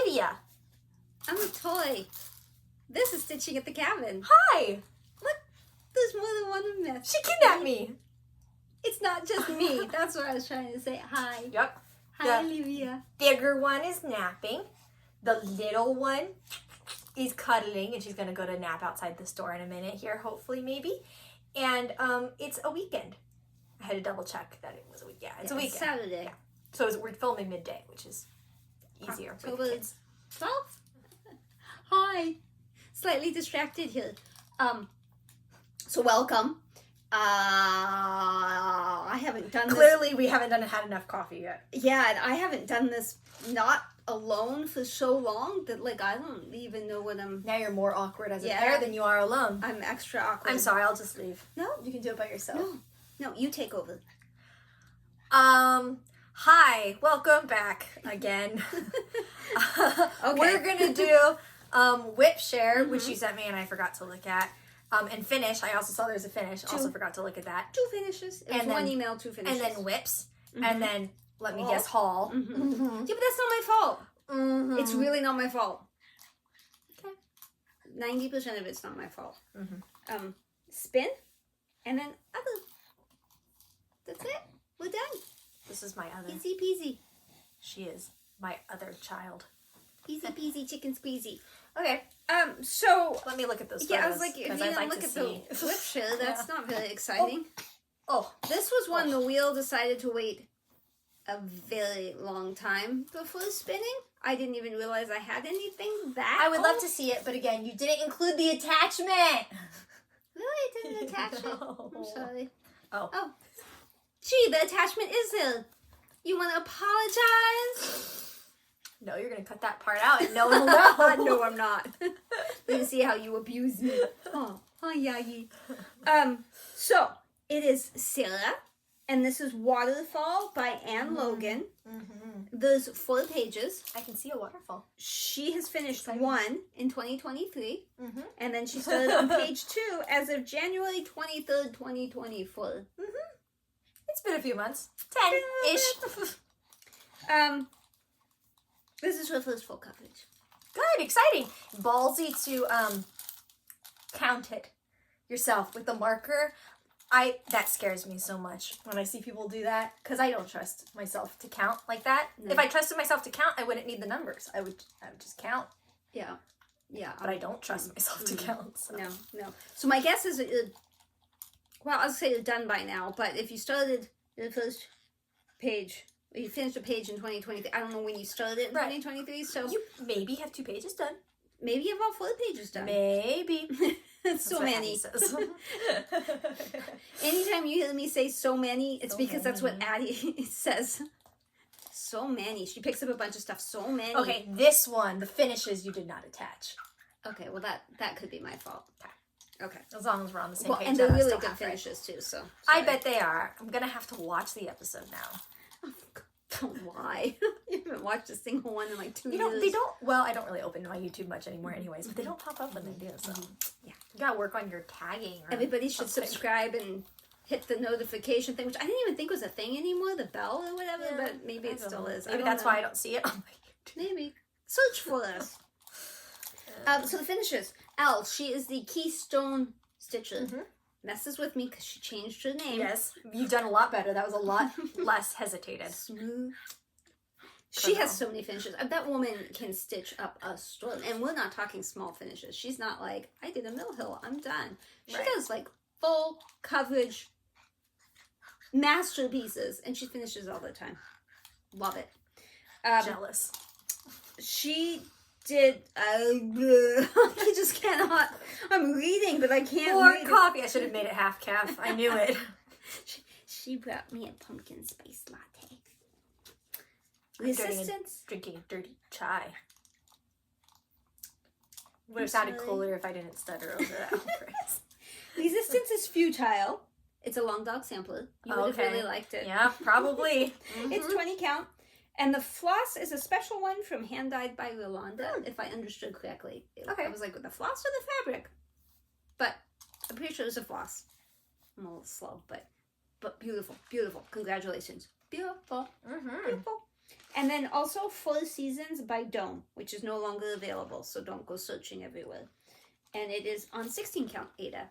Mirabilia. I'm a toy. This is Stitching at the Cabin. Hi. Look, there's more than one of them. She kidnapped me. It's not just me. That's what I was trying to say. Hi. Yep. Hi, Olivia. Bigger one is napping. The little one is cuddling, and she's going to go to nap outside the store in a minute here, hopefully, maybe. And it's a weekend. I had to double check that it was a week. Yeah, it's a weekend. It's Saturday. Yeah. So we're filming midday, which is easier for the kids. 12th? Hi. Slightly distracted here. So welcome. I haven't done Clearly, we haven't had enough coffee yet. Yeah, and I haven't done this not alone for so long that, like, I don't even know what I'm... Now you're more awkward as a pair than you are alone. I'm extra awkward. I'm sorry, I'll just leave. No. You can do it by yourself. No, you take over. Hi, welcome back again. Okay. We're gonna do WIP Share, which you sent me and I forgot to look at. And finish. I also saw there's a finish. Also forgot to look at that. 2 finishes. It was And one then- email, 2 finishes. And then WIPs. And then, let me guess, haul. Yeah, but that's not my fault. It's really not my fault. Okay. 90% of it's not my fault. Spin, and then other. That's it. We're done. This is my other. Easy peasy. She is my other child. Easy peasy chicken squeezy. Okay. So Let me look at those photos. yeah, I was like, if you I'd didn't like look to at see. the WIP share, that's not very exciting. Oh. This was one the wheel decided to wait a very long time before spinning. I didn't even realize I had anything that I would love to see it, but again, you didn't include the attachment. Really? I didn't attach it. No. I'm sorry. Oh. Gee, the attachment is there. You want to apologize? No, you're going to cut that part out and no one will know. No, I'm not. Let me see how you abuse me. Oh, yagi. So, it is Sara, and this is Waterfall by Logan. There's 4 pages. I can see a waterfall. She has finished 1 in 2023, and then she started on page 2 as of January 23rd, 2024. It's been a few months. 10-ish. This is her first full coverage. Good, exciting. Ballsy to count it yourself with the marker. That scares me so much when I see people do that, because I don't trust myself to count like that. No. If I trusted myself to count, I wouldn't need the numbers. I would just count. Yeah. But I don't trust myself to count. So. No. So my guess is that I'll say you're done by now, but if you started the first page, or you finished a page in 2023, I don't know when you started it in 2023, so... You maybe have 2 pages done. Maybe you have all 4 pages done. Maybe. So many. Anytime you hear me say so many, it's because that's what Addie says. So many. She picks up a bunch of stuff. So many. Okay, this one, the finishes you did not attach. Okay, well that could be my fault. Okay. As long as we're on the same page. And they're then I really still good have it. finishes too, so. I bet they are. I'm going to have to watch the episode now. Why? You haven't watched a single one in like 2 years. They don't, well, I don't really open my YouTube much anymore anyways, but they don't pop up when they do, so. Yeah. You gotta work on your tagging. Or Everybody should something. subscribe and hit the notification thing, which I didn't even think was a thing anymore, the bell or whatever, but maybe it still is. Maybe that's why I don't see it on my YouTube. Maybe. Search for us. So the finishes. Elle, she is the Keystone Stitcher. Messes with me because she changed her name. Yes, you've done a lot better. That was a lot less hesitated. Smooth. She has so many finishes. That woman can stitch up a store. And we're not talking small finishes. She's not like, I did a mill hill, I'm done. She does like full coverage masterpieces. And she finishes all the time. Love it. Jealous. She did, I just cannot. I'm reading, but I can't More read. coffee. I should have made it half calf. I knew it. She brought me a pumpkin spice latte. Resistance. Drinking dirty chai. Would have sounded cooler if I didn't stutter over that phrase. Resistance is futile. It's a long dog sampler. You would have really liked it. Yeah, probably. It's 20 count. And the floss is a special one from Hand Dyed by Yolanda, if I understood correctly. Okay. I was like, with the floss or the fabric? But I'm pretty sure it was a floss. I'm a little slow, but beautiful, beautiful. Congratulations. Beautiful. Beautiful. And then also Four Seasons by Dome, which is no longer available, so don't go searching everywhere. And it is on 16 count Ada.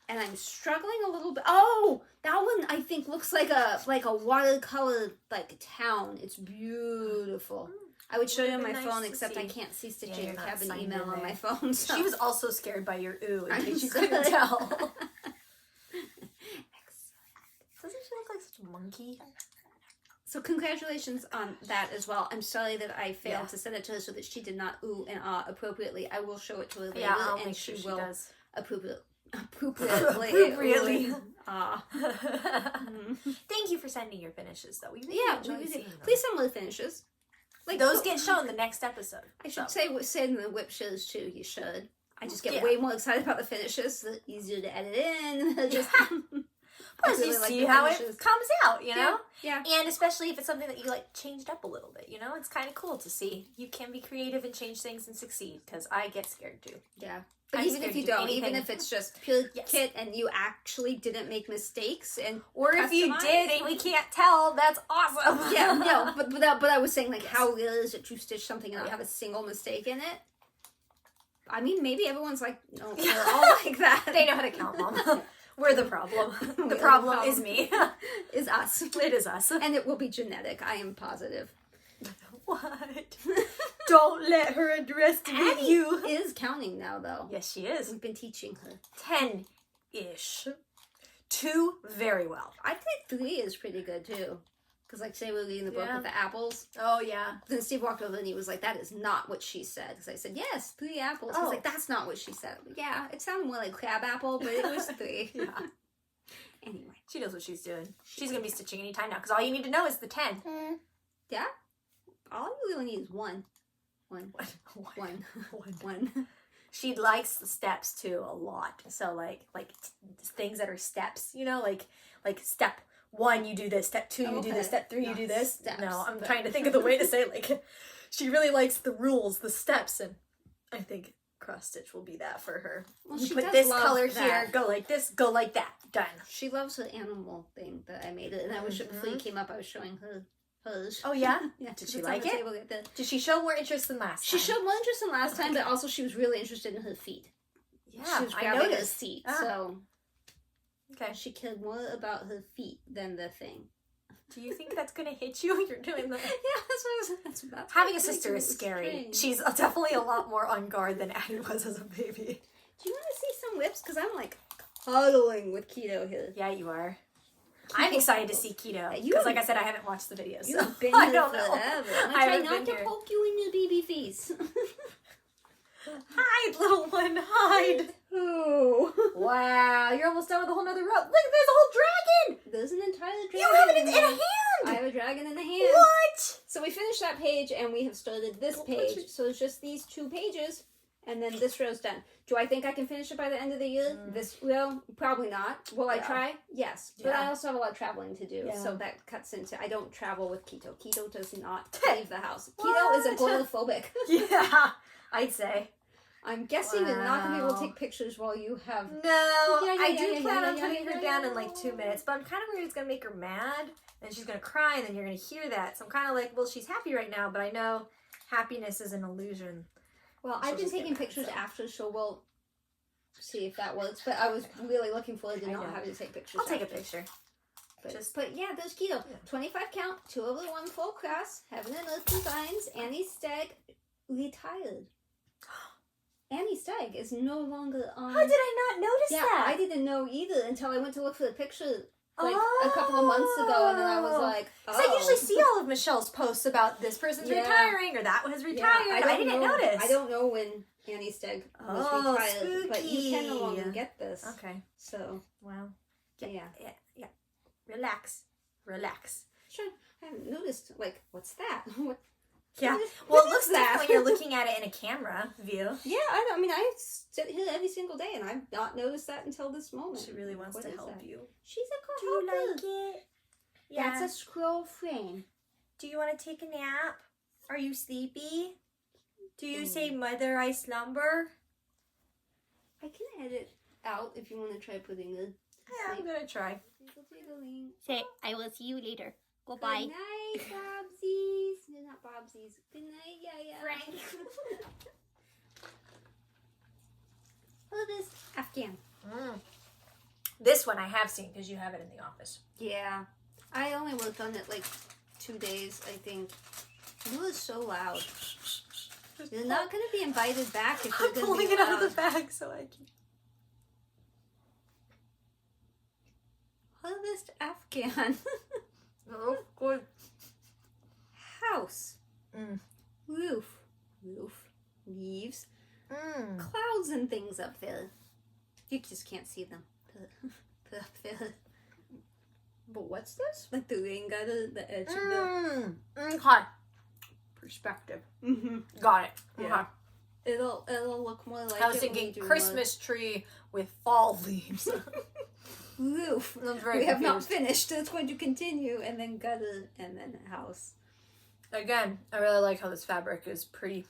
And I'm struggling a little bit. Oh, that one I think looks like a watercolor town. It's beautiful. I would show you on my phone, except I can't see StitchingAtTheCabin email on my phone. So. She was also scared by your ooh, in case you couldn't tell. Doesn't she look like such a monkey? So congratulations on that as well. I'm sorry that I failed to send it to her so that she did not ooh and ah appropriately. I will show it to her later, and she will appropriately. Thank you for sending your finishes, though. We really enjoy seeing them. Please send more finishes. Those get shown the next episode. I should say in the WIP shares too. You should. I just get way more excited about the finishes. They're easier to edit in. Just. Plus, you see how it comes out, you know? Yeah. And especially if it's something that you, changed up a little bit, you know? It's kind of cool to see. You can be creative and change things and succeed, because I get scared, too. Yeah. But even if you don't, even if it's just pure kit and you actually didn't make mistakes or if you did and we can't tell, that's awesome. Yeah, no, but I was saying, how real is it to stitch something and not have a single mistake in it? I mean, maybe everyone's no, they're all like that. They know how to count, Mom. We're the problem. The problem is me. Is us. It is us. And it will be genetic, I am positive. What? Don't let her underestimate you. Abby is counting now, though. Yes, she is. We've been teaching her. 10-ish. 2 very well. I think 3 is pretty good, too. Because, say we're reading the book with the apples. Oh, yeah. Then Steve walked over and he was like, that is not what she said. Because I said, yes, 3 apples. He's like, that's not what she said. Yeah, it sounded more like crab apple, but it was 3. Yeah. Anyway. She knows what she's doing. She's going to be stitching anytime now. Because all you need to know is the 10. Yeah? All you really need is 1. 1. She likes the steps, too, a lot. So, like things that are steps, you know? Like step 1, you do this. Step 2, you do this. Step 3, you do this. Steps, no, I'm trying to think of the way to say it. She really likes the rules, the steps, and I think cross stitch will be that for her. Well, you she put does this love color that. here, go like this, go like that. Done. She loves the animal thing that I made it, and I was before you came up, I was showing her hers. Oh yeah? Yeah. Did she like it? Did she show more interest than last time? She showed more interest than last time, but also she was really interested in her feet. Yeah, she was I noticed. Her feet, so okay. She cared more about her feet than the thing. Do you think that's gonna hit you? You're doing that. Yeah, that's about. Having a sister is scary. Strange. She's definitely a lot more on guard than Abby was as a baby. Do you want to see some whips? Because I'm cuddling with Keto here. Yeah, you are. I'm excited to see Keto because, like I said, I haven't watched the videos. So you've been I here don't know. forever. I'm try not to poke you in your baby face. Hide, little one, hide. Oh. Wow, you're almost done with a whole nother row. Look, there's a whole dragon. There's an entire dragon. You have it in a hand. I have a dragon in the hand. What? So we finished that page and we have started this page. So it's just these 2 pages and then this row's done. Do I think I can finish it by the end of the year? This will? Probably not. Will I try? Yes. But I also have a lot of traveling to do. So that cuts into, I don't travel with Keto. Keto does not leave the house. Keto is agoraphobic. Yeah, I'd say. I'm guessing you're not going to be able to take pictures while you have... No, I do plan on putting her down in 2 minutes, but I'm kind of worried it's going to make her mad, and she's going to cry, and then you're going to hear that. So I'm kind of well, she's happy right now, but I know happiness is an illusion. Well, I've been taking pictures after, so we'll see if that works, but I was really looking forward to not having to take pictures. I'll take a picture. But yeah, there's Keto. 25 count, 2 over 1 full cross, Heaven and Earth Designs, Annie Stagg retired. Annie Stagg is no longer on... How did I not notice that? Yeah, I didn't know either until I went to look for the picture a couple of months ago, and then I was like, I usually see all of Michelle's posts about this person's retiring or that one has retired. I didn't notice. I don't know when Annie Stagg was retired, spooky. but you can no longer get this. Okay. So, wow. Yeah. Relax. Sure. I haven't noticed, what's that? Yeah. Well, it looks like when you're looking at it in a camera view. Yeah, I sit here every single day, and I've not noticed that until this moment. She really wants to help you. She's a good Do you helper. like it? Yeah. That's a scroll frame. Do you want to take a nap? Are you sleepy? Do you say, Mother, I slumber? I can edit out if you want to try putting it. Yeah, I'm going to try. Say, I will see you later. Goodbye. Good night, Bobsies. No, not Bobsies. Good night, yeah. Frank. Look at this Afghan. This one I have seen because you have it in the office. Yeah. I only worked on it like 2 days, I think. It was so loud. You're not going to be invited back if you're I'm going to pulling be it out of loud. the bag so I can. Harvest Afghan. Oh, good. House. Roof. Leaves. Clouds and things up there. You just can't see them. They're up there. But what's this? Like the rain gutter, the edge of the... Okay. Perspective. Got it. Yeah. It'll look more like... I was thinking Christmas tree with fall leaves. Roof. We have not finished. It's going to continue, and then gutter, and then house. Again, I really like how this fabric is pretty,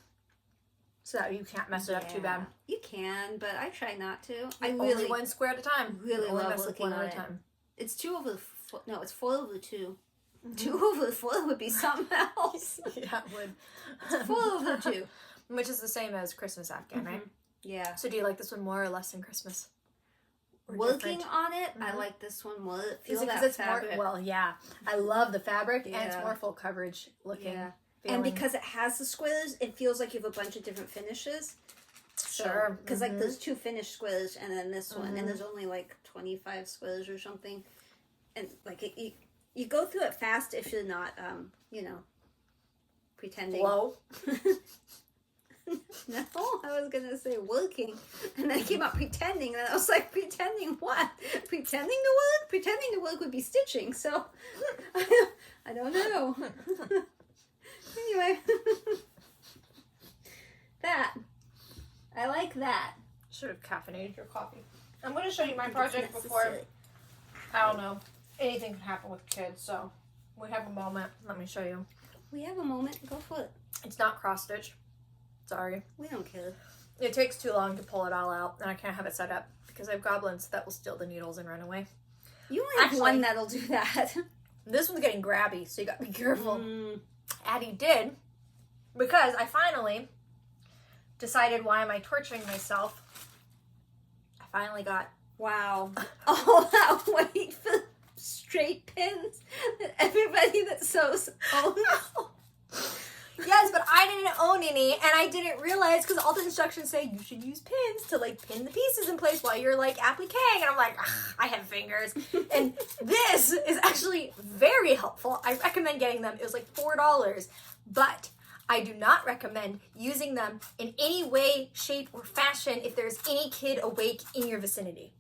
so that you can't mess it up too bad. You can, but I try not to. Only one square at a time. Really only love mess with looking one at at a it. time. It's 2 over 4. No, it's 4 over 2. 2 over 4 would be something else. Yeah, it would. It's 4 over 2. Which is the same as Christmas Afghan, right? Yeah. So do you like this one more or less than Christmas? Or Working different? on it, I like this one more. Is Feel it that because it's fabric. more? Well, yeah. I love the fabric and it's Yeah. more full coverage looking. Yeah. Feeling. And because it has the squares, it feels like you have a bunch of different finishes. Sure. Because like there's 2 finished squares and then this one, and there's only like 25 squares or something. And like you go through it fast if you're not, pretending. Low. No, I was gonna say working, and then I came up pretending, and I was like, pretending what? Pretending to work? Pretending to work would be stitching. So I don't know. Anyway, that I like that. Should have caffeinated your coffee. I'm going to show you my project before. I don't know. Anything can happen with kids, so we have a moment. Let me show you. We have a moment. Go for it. It's not cross stitch. Sorry. We don't care. It takes too long to pull it all out, and I can't have it set up because I have goblins that will steal the needles and run away. You only have one that'll do that. This one's getting grabby, so you got to be careful. Addie did, because I finally decided, why am I torturing myself? I finally got... Wow. All that wait for straight pins that everybody that sews owns. Yes, but I didn't own any, and I didn't realize, because all the instructions say you should use pins to, like, pin the pieces in place while you're, like, appliquing, and I'm like, I have fingers. And this is actually very helpful. I recommend getting them. It was, like, $4, but I do not recommend using them in any way, shape, or fashion if there's any kid awake in your vicinity.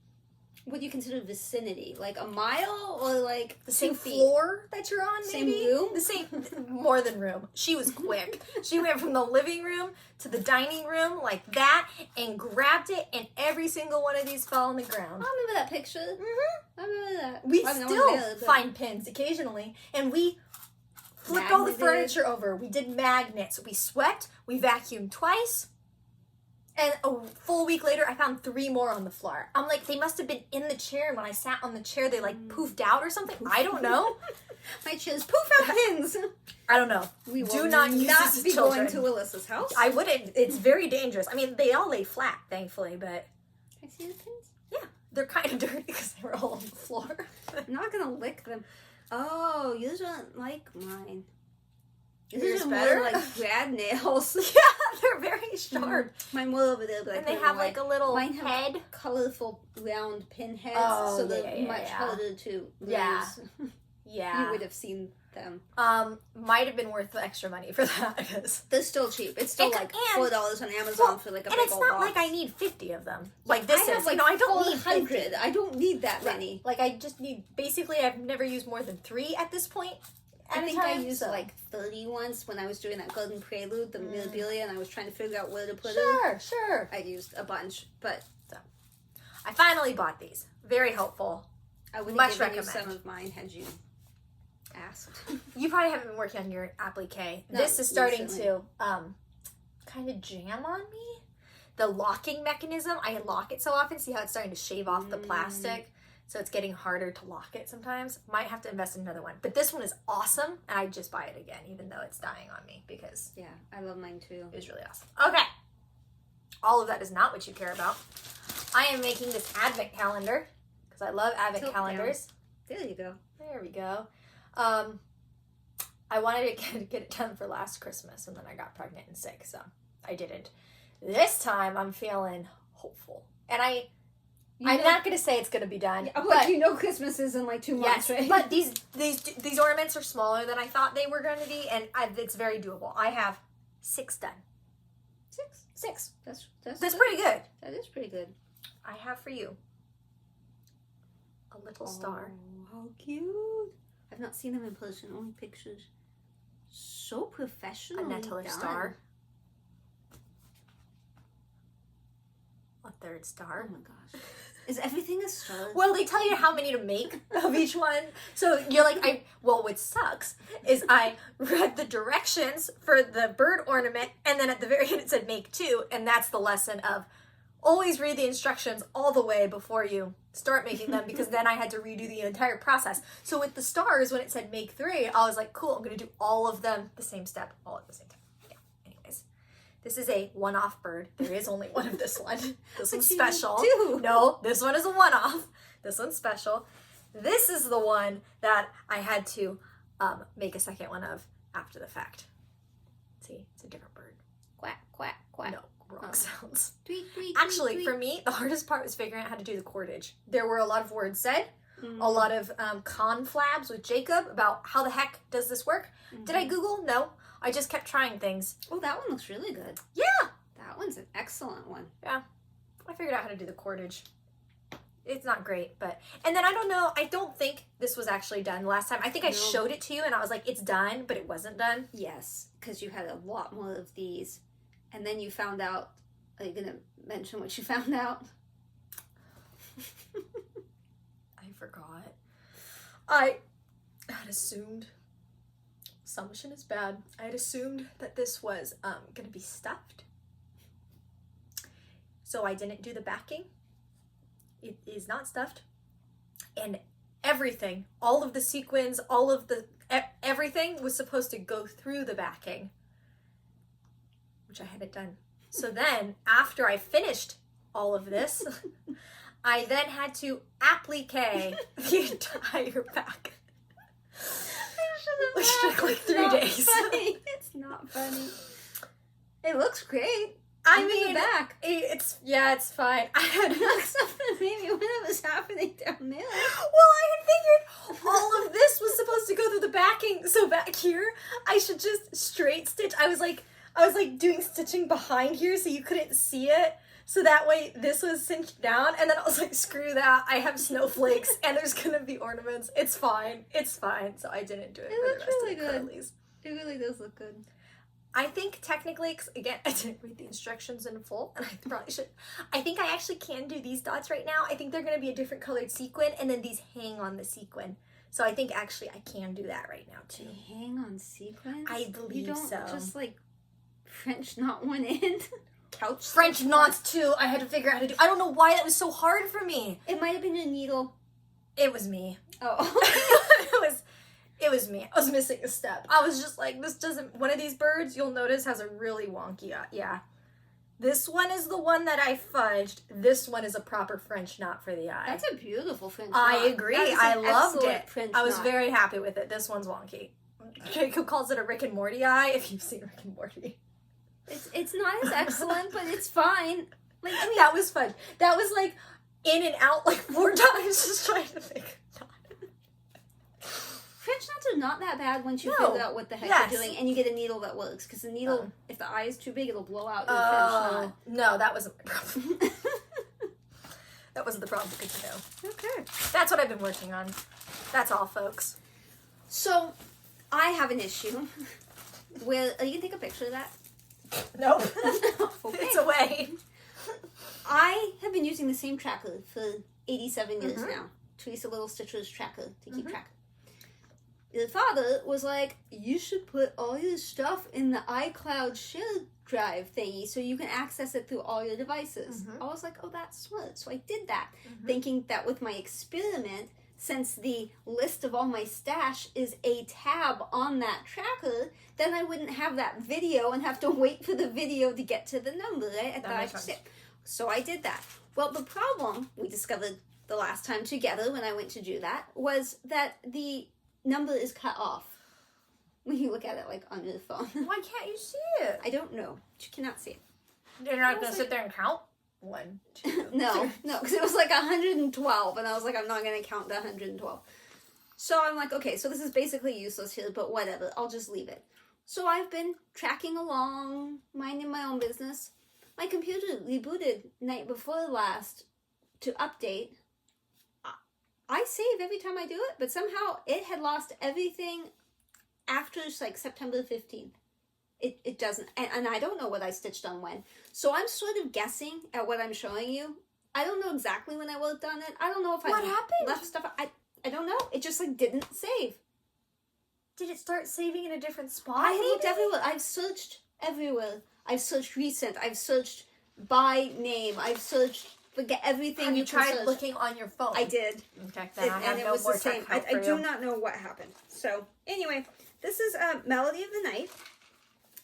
What do you consider vicinity? Like a mile or like The same 2 feet? floor that you're on, Same maybe? room? The same, more than room. She was quick. She went from the living room to the dining room like that and grabbed it, and every single one of these fell on the ground. I remember that picture. I remember that. We I mean, I still wasn't there, but- find pins occasionally, and we flipped all the Magneted. furniture over. We did magnets. We swept. We vacuumed twice. And a full week later, I found 3 more on the floor. I'm like, they must have been in the chair. And when I sat on the chair, they like poofed out or something. I don't know. My chair's poof out pins. I don't know. We will Do not use this as be children. going to Alyssa's house. I wouldn't. It's very dangerous. I mean, they all lay flat, thankfully, but Can I see the pins? yeah, they're kind of dirty because they were all on the floor. I'm not gonna lick them. Oh, yours aren't like mine. Yours Yours are better? more like grad nails. Yeah, they're very sharp. Mine were over there, but And I they put have them like a little Mine have head. colorful round pin heads, Oh, so they're yeah, much yeah. harder to lose. Yeah. Yeah. You would have seen them. Might have been worth the extra money for that because. They're still cheap. It's still And- like and- $4 on Amazon for like a And big it's old not box. like I need 50 of them. Like this I have is. like I don't need 50. 400. I don't need that many. Like I just need. Basically, I've never used more than 3 at this point. I think I used so. like 30 once when I was doing that Golden Prelude, the Mirabilia, and I was trying to figure out where to put it. Sure. I used a bunch, but I finally bought these. Very helpful. I would Much have given you recommend. some of mine had you asked. You probably haven't been working on your applique. Not This is starting recently. to kind of jam on me. The locking mechanism, I lock it so often. See how it's starting to shave off the plastic? so it's getting harder to lock it sometimes. Might have to invest in another one. But this one is awesome, and I'd just buy it again, even though it's dying on me, because Yeah, I love mine too. it was really awesome. Okay. All of that is not what you care about. I am making this advent calendar, because I love advent Tilt calendars. There you go. There we go. I wanted to get it done for last Christmas, and then I got pregnant and sick, so I didn't. This time, I'm feeling hopeful. And I'm not going to say it's going to be done. Yeah, but you know Christmas is in like 2 months, yes, right? but these ornaments are smaller than I thought they were going to be, and it's very doable. I have 6 done. 6. That's pretty good. That is pretty good. I have for you a little star. Oh, how cute. I've not seen them in person, only pictures. So professional. A Nettler star. A 3rd star. Oh my gosh. Is everything a star? Well, they tell you how many to make of each one. So you're like, what sucks is I read the directions for the bird ornament, and then at the very end it said make 2, and that's the lesson of always read the instructions all the way before you start making them, because then I had to redo the entire process. So with the stars, when it said make 3, I was like, cool, I'm going to do all of them the same step, all at the same time. Yeah, anyways. This is a one-off bird. There is only one of this one. This one's special. No, this one is a one-off. This one's special. This is the one that I had to make a second one of after the fact. See, it's a different bird. Quack, quack, quack. No, wrong sounds. Tweet, tweet, Actually, tweet, for me, the hardest part was figuring out how to do the cordage. There were a lot of words said, a lot of conflabs with Jacob about how the heck does this work. Did I Google? No. I just kept trying things. Oh, that one looks really good. Yeah. That one's an excellent one. Yeah. I figured out how to do the cordage. It's not great, but... And then I don't know, I don't think this was actually done last time. I think I showed it to you and I was like, it's done, but it wasn't done. Yes, because you had a lot more of these. And then you found out... Are you going to mention what you found out? I forgot. I had assumed... Assumption is bad. I had assumed that this was going to be stuffed. So I didn't do the backing. It is not stuffed. And everything, all of the sequins, all of the... everything was supposed to go through the backing. Which I hadn't done. So then, after I finished all of this, I then had to applique the entire back. Which took like 3 days. Funny. It's not funny. It looks great. I Even mean, the back. It's fine. I had Maybe when it was happening down there. Well, I had figured all of this was supposed to go through the backing, so back here I should just straight stitch. I was like doing stitching behind here so you couldn't see it. So that way this was cinched down, and then I was like, screw that, I have snowflakes and there's gonna be ornaments. It's fine. So I didn't do it for the rest really of the good. curlies. It really does look good. I think technically, 'cause again, I didn't read the instructions in full, and I probably should. I think I actually can do these dots right now. I think they're gonna be a different colored sequin, and then these hang on the sequin. So I think actually I can do that right now too. They hang on sequins? I believe you don't so. Just like French knot one end. Couch French knots too. I had to figure out how to do. I don't know why that was so hard for me. It might have been a needle. It was me. Oh. It was me. I was missing a step. I was just like, this doesn't. One of these birds, you'll notice, has a really wonky. Yeah. This one is the one that I fudged. This one is a proper French knot for the eye. That's a beautiful French knot. I agree. I loved it. French I was knot. very happy with it. This one's wonky. Jacob calls it a Rick and Morty eye. If you've seen Rick and Morty. It's not as excellent, but it's fine. Like, I mean, that was fun. That was like in and out like 4 times just trying to figure it out. French knots are not that bad once you No. figure out what the heck Yes. you're doing, and you get a needle that works. Because the needle, if the eye is too big, it'll blow out your French knot. No, that wasn't my problem. That wasn't the problem. Good to know. Okay. That's what I've been working on. That's all, folks. So, I have an issue. Are you gonna take a picture of that? Nope. Okay. It's away. I have been using the same tracker for 87 years now. Teresa Little Stitcher's tracker to keep track. The father was like, you should put all your stuff in the iCloud share drive thingy so you can access it through all your devices. I was like, oh, that's smart. So I did that, thinking that with my experiment, since the list of all my stash is a tab on that tracker, then I wouldn't have that video and have to wait for the video to get to the number, right? I thought I should. So I did that. Well, the problem we discovered the last time together when I went to do that was that the number is cut off when you look at it like on your phone. Why can't you see it? I don't know. You cannot see it. You're not going to sit there and count? 1, 2, No, because it was like 112, and I was like, I'm not going to count to 112. So I'm like, okay, so this is basically useless here, but whatever, I'll just leave it. So I've been tracking along, minding my own business. My computer rebooted night before last to update. I save every time I do it, but somehow it had lost everything after like September 15th. It doesn't, and I don't know what I stitched on when. So I'm sort of guessing at what I'm showing you. I don't know exactly when I worked on it. I don't know if What happened? Left stuff. I don't know. It just like didn't save. Did it start saving in a different spot? I looked everywhere. I've searched everywhere. I've searched recent. I've searched by name. I've searched forget everything. Have you tried search. looking on your phone? I did. Okay, then I have and it no was more the same. check I do not know what happened. So anyway, this is Melody of the Night.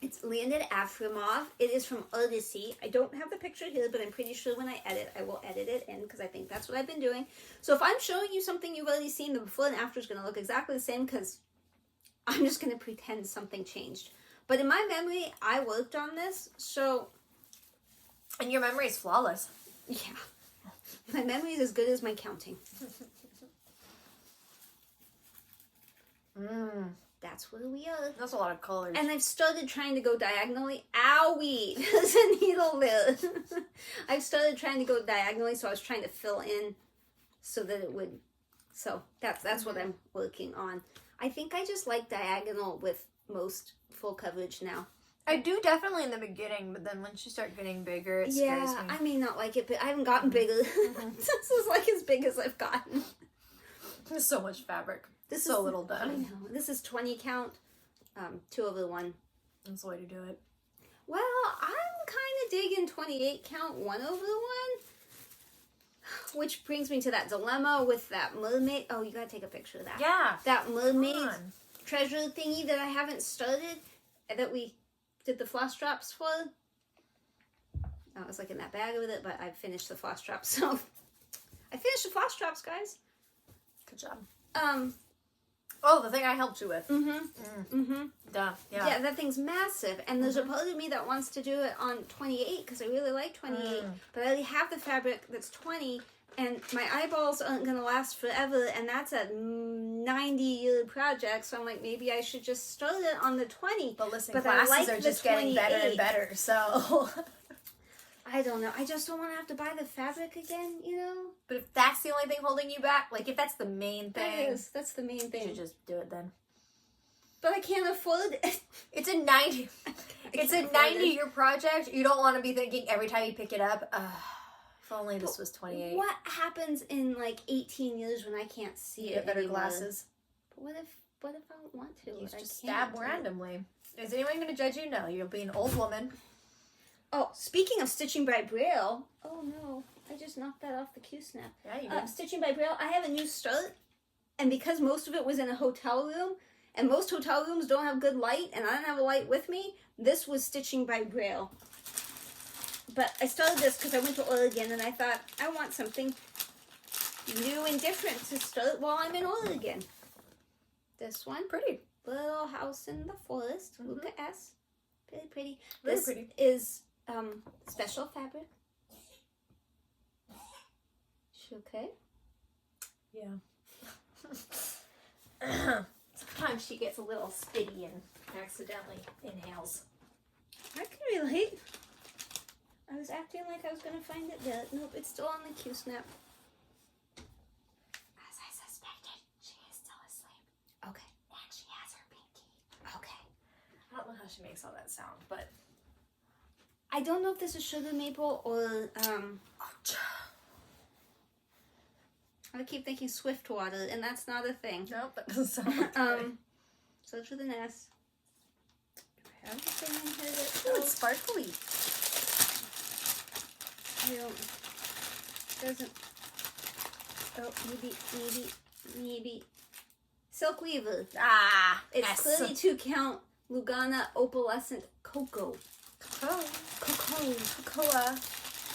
It's Leonid Afremov. It is from Odyssey. I don't have the picture here, but I'm pretty sure when I edit, I will edit it in because I think that's what I've been doing. So if I'm showing you something you've already seen, the before and after is going to look exactly the same because I'm just going to pretend something changed. But in my memory, I worked on this, so... And your memory is flawless. Yeah. My memory is as good as my counting. That's where we are. That's a lot of colors. And I've started trying to go diagonally. Owie! There's a needle there. I've started trying to go diagonally, so I was trying to fill in so that it would... So that's what I'm working on. I think I just like diagonal with most full coverage now. I do definitely in the beginning, but then once you start getting bigger, it scares me. I may not like it, but I haven't gotten bigger. This is like as big as I've gotten. There's so much fabric. This so is, little done. I know. This is 20 count, 2/1. That's the way to do it. Well, I'm kind of digging 28 count, 1/1. Which brings me to that dilemma with that mermaid. Oh, you gotta take a picture of that. Yeah. That mermaid treasure thingy that I haven't started, that we did the floss drops for. I was like in that bag with it, but I finished the floss drops. So I finished the floss drops, guys. Good job. Oh, the thing I helped you with. Duh. Yeah. Yeah, that thing's massive. And there's a part of me that wants to do it on 28 because I really like 28. But I already have the fabric that's 20. And my eyeballs aren't going to last forever. And that's a 90-year project. So I'm like, maybe I should just start it on the 20. But listen, classes are just getting better and better. So... I don't know. I just don't want to have to buy the fabric again, you know? But if that's the only thing holding you back, like if that's the main thing... That's the main thing. You should just do it then. But I can't afford it. It's a 90... It's a 90-year project. You don't want to be thinking every time you pick it up, if only this was 28. What happens in like 18 years when I can't see it better anymore? glasses. But what if I don't want to? You just stab randomly. Is anyone going to judge you? No. You'll be an old woman. Oh, speaking of stitching by Braille. Oh no, I just knocked that off the Q-snap. Yeah, you did. Stitching by Braille, I have a new start. And because most of it was in a hotel room, and most hotel rooms don't have good light, and I don't have a light with me, this was stitching by Braille. But I started this because I went to Oregon, and I thought, I want something new and different to start while I'm in Oregon. This one. Pretty. Little House in the Forest. Luca S. Pretty pretty. Very This pretty. is special fabric. Okay. Yeah. Sometimes she gets a little spitty and accidentally inhales. I can relate. I was acting like I was going to find it there. Nope, it's still on the Q-snap. As I suspected, she is still asleep. Okay. And she has her pinky. Okay. I don't know how she makes all that sound, but... I don't know if this is sugar maple or, I keep thinking swift water, and that's not a thing. Nope, that doesn't sound like it. Search with an S. have the thing in here that Oh, it's sparkly. Doesn't. Oh, maybe. Silk Weaver. Ah, It's yes. 32 count Lugana opalescent cocoa. Cocoa.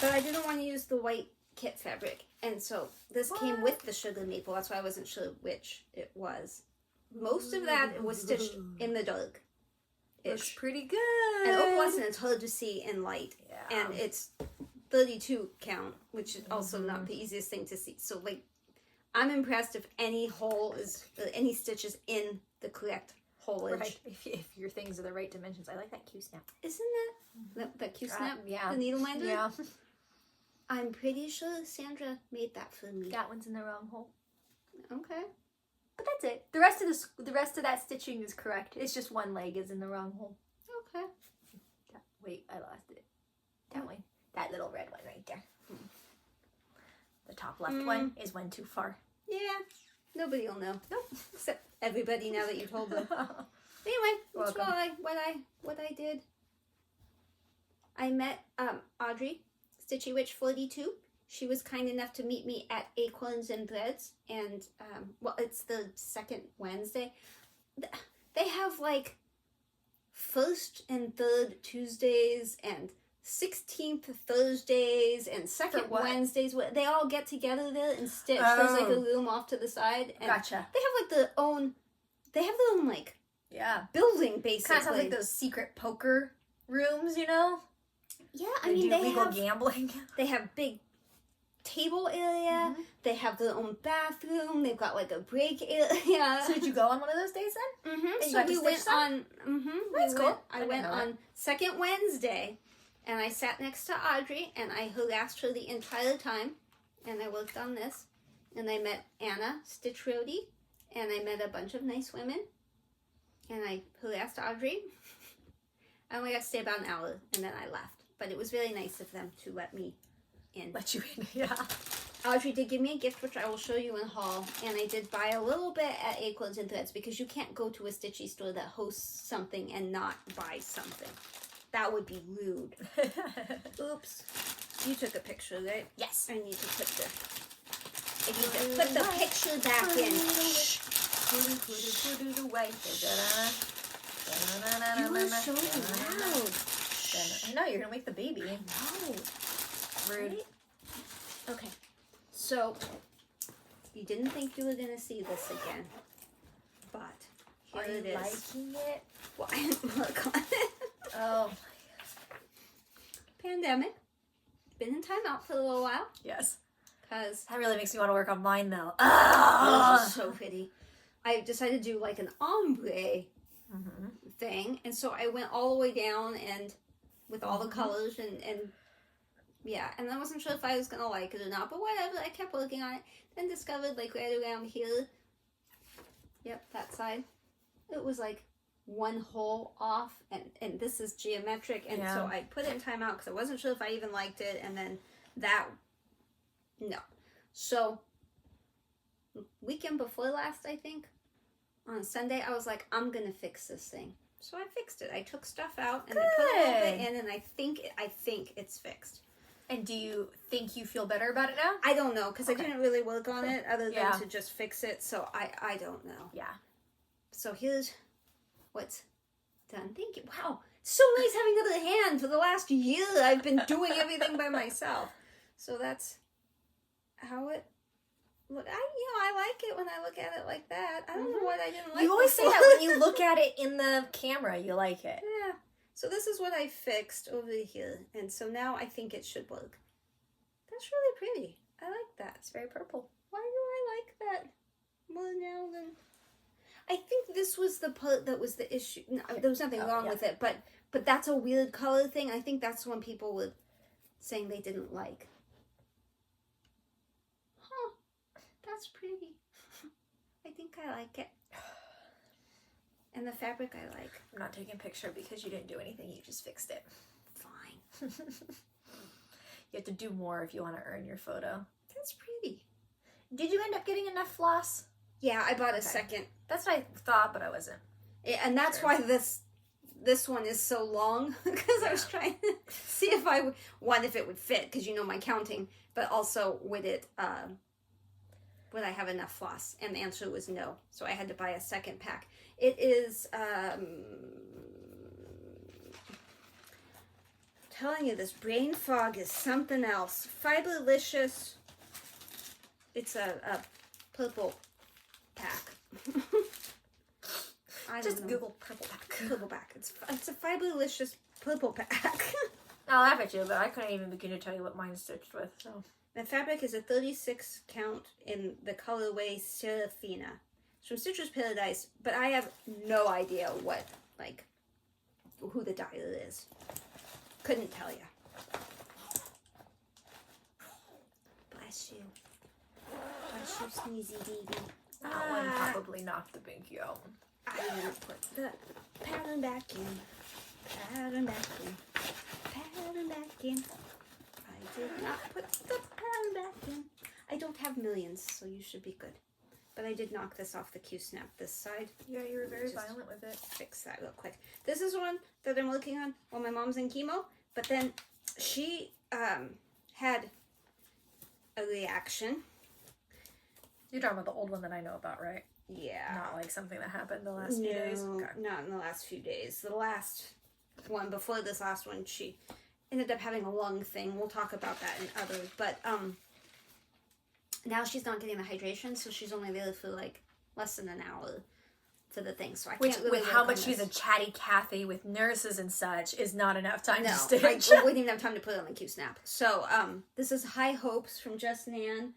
But I didn't want to use the white kit fabric, and so this came with the sugar maple. That's why I wasn't sure which it was. Most of that was stitched in the dark. Looks pretty good. And opalescent is hard to see in light, Yeah. and it's 32 count, which is also not the easiest thing to see. So like, I'm impressed if any hole is any stitches in the correct holage. Right. If your things are the right dimensions. I like that Q snap. Isn't that cute snap? Yeah. The needle minder? Yeah. I'm pretty sure Sandra made that for me. That one's in the wrong hole. Okay. But that's it. The rest of that stitching is correct. It's just one leg is in the wrong hole. Okay. Wait, I lost it. That one. That little red one right there. The top left one is one too far. Yeah. Nobody will know. Nope. Except everybody now that you told them. Anyway, that's what I did. I met Audrey, Stitchy Witch 42. She was kind enough to meet me at Acorns and Threads, and well, it's the second Wednesday. They have like first and third Tuesdays and 16th Thursdays and second Wednesdays. They all get together there and stitch. There's like a room off to the side. And gotcha. They have like their own like building basically. Kind of sounds like those secret poker rooms, you know? Yeah, they do legal gambling. They have big table area. They have their own bathroom. They've got like a break area. So did you go on one of those days then? Mm-hmm. So we went on. That's cool. I went on second Wednesday, and I sat next to Audrey, and I harassed her the entire time, and I worked on this, and I met Anna Stitch Roadie, and I met a bunch of nice women, and I harassed Audrey. I only got to stay about an hour, and then I left. But it was really nice of them to let me in. Let you in, yeah. Audrey did give me a gift, which I will show you in haul. And I did buy a little bit at Acorns and Threads because you can't go to a stitchy store that hosts something and not buy something. That would be rude. Oops. You took a picture, right? Yes. I need to put the picture back in. Put it away. You were so loud. I know, you're gonna wake the baby. I know. Rude. Right? Okay. So, you didn't think you were gonna see this again. But, here it is. Are you liking it? Well, I didn't work on it. Oh. Pandemic. Been in timeout for a little while. Yes. Because that really makes me want to work on mine though. Oh, so pretty. I decided to do like an ombre thing. And so I went all the way down and with all the colors and yeah. And I wasn't sure if I was going to like it or not. But whatever. I kept working on it. Then discovered like right around here. Yep, that side. It was like one hole off, and this is geometric, and so I put it in timeout because I wasn't sure if I even liked it, and then that, no. So, weekend before last, I think, on Sunday, I was like, I'm gonna fix this thing. So I fixed it. I took stuff out, and I put a little bit in, and I think it's fixed. And do you think you feel better about it now? I don't know, because I didn't really work on it other than to just fix it, so I don't know. Yeah. So here's what's done. Thank you. Wow. So nice having another hand. For the last year, I've been doing everything by myself. So that's how it look. I like it when I look at it like that. I don't know what I didn't like. You always say that when you look at it in the camera, you like it. Yeah. So this is what I fixed over here. And so now I think it should work. That's really pretty. I like that. It's very purple. Why do I like that more now than... I think this was the part that was the issue. No, there was nothing wrong with it, but that's a weird color thing. I think that's when people were saying they didn't like. Huh. That's pretty. I think I like it. And the fabric I like. I'm not taking a picture because you didn't do anything. You just fixed it. Fine. You have to do more if you want to earn your photo. That's pretty. Did you end up getting enough floss? Yeah, I bought a second. That's what I thought, but I wasn't. Yeah, and that's why this this one is so long because I was trying to see if if it would fit, because you know my counting, but also would I have enough floss? And the answer was no. So I had to buy a second pack. It is, telling you, this brain fog is something else. Fiberlicious. It's a purple pack. Just Google purple pack. Purple pack. It's a fiberlicious purple pack. I'll laugh at you, but I couldn't even begin to tell you what mine's stitched with. So the fabric is a 36 count in the colorway Serafina. It's from Stitcher's Paradise, but I have no idea what, like, who the dyer is. Couldn't tell you. Bless you. Bless you, sneezy baby. That one probably knocked the binky out. I didn't put the pattern back in. Pattern back in. Pattern back in. I did not put the pattern back in. I don't have millions, so you should be good. But I did knock this off the Q-snap this side. Yeah, you were very violent with it. Fix that real quick. This is one that I'm working on while my mom's in chemo, but then she had a reaction. You're talking about the old one that I know about, right? Yeah. Not like something that happened the last few days? No, not in the last few days. The last one, before this last one, she ended up having a lung thing. We'll talk about that in others. But now she's not getting the hydration, so she's only there for like less than an hour for the thing. So I can't really with how much she's a chatty Cathy with nurses and such, is not enough time to stitch. I wouldn't even have time to put it on the Q-snap. So this is High Hopes from Just Nan.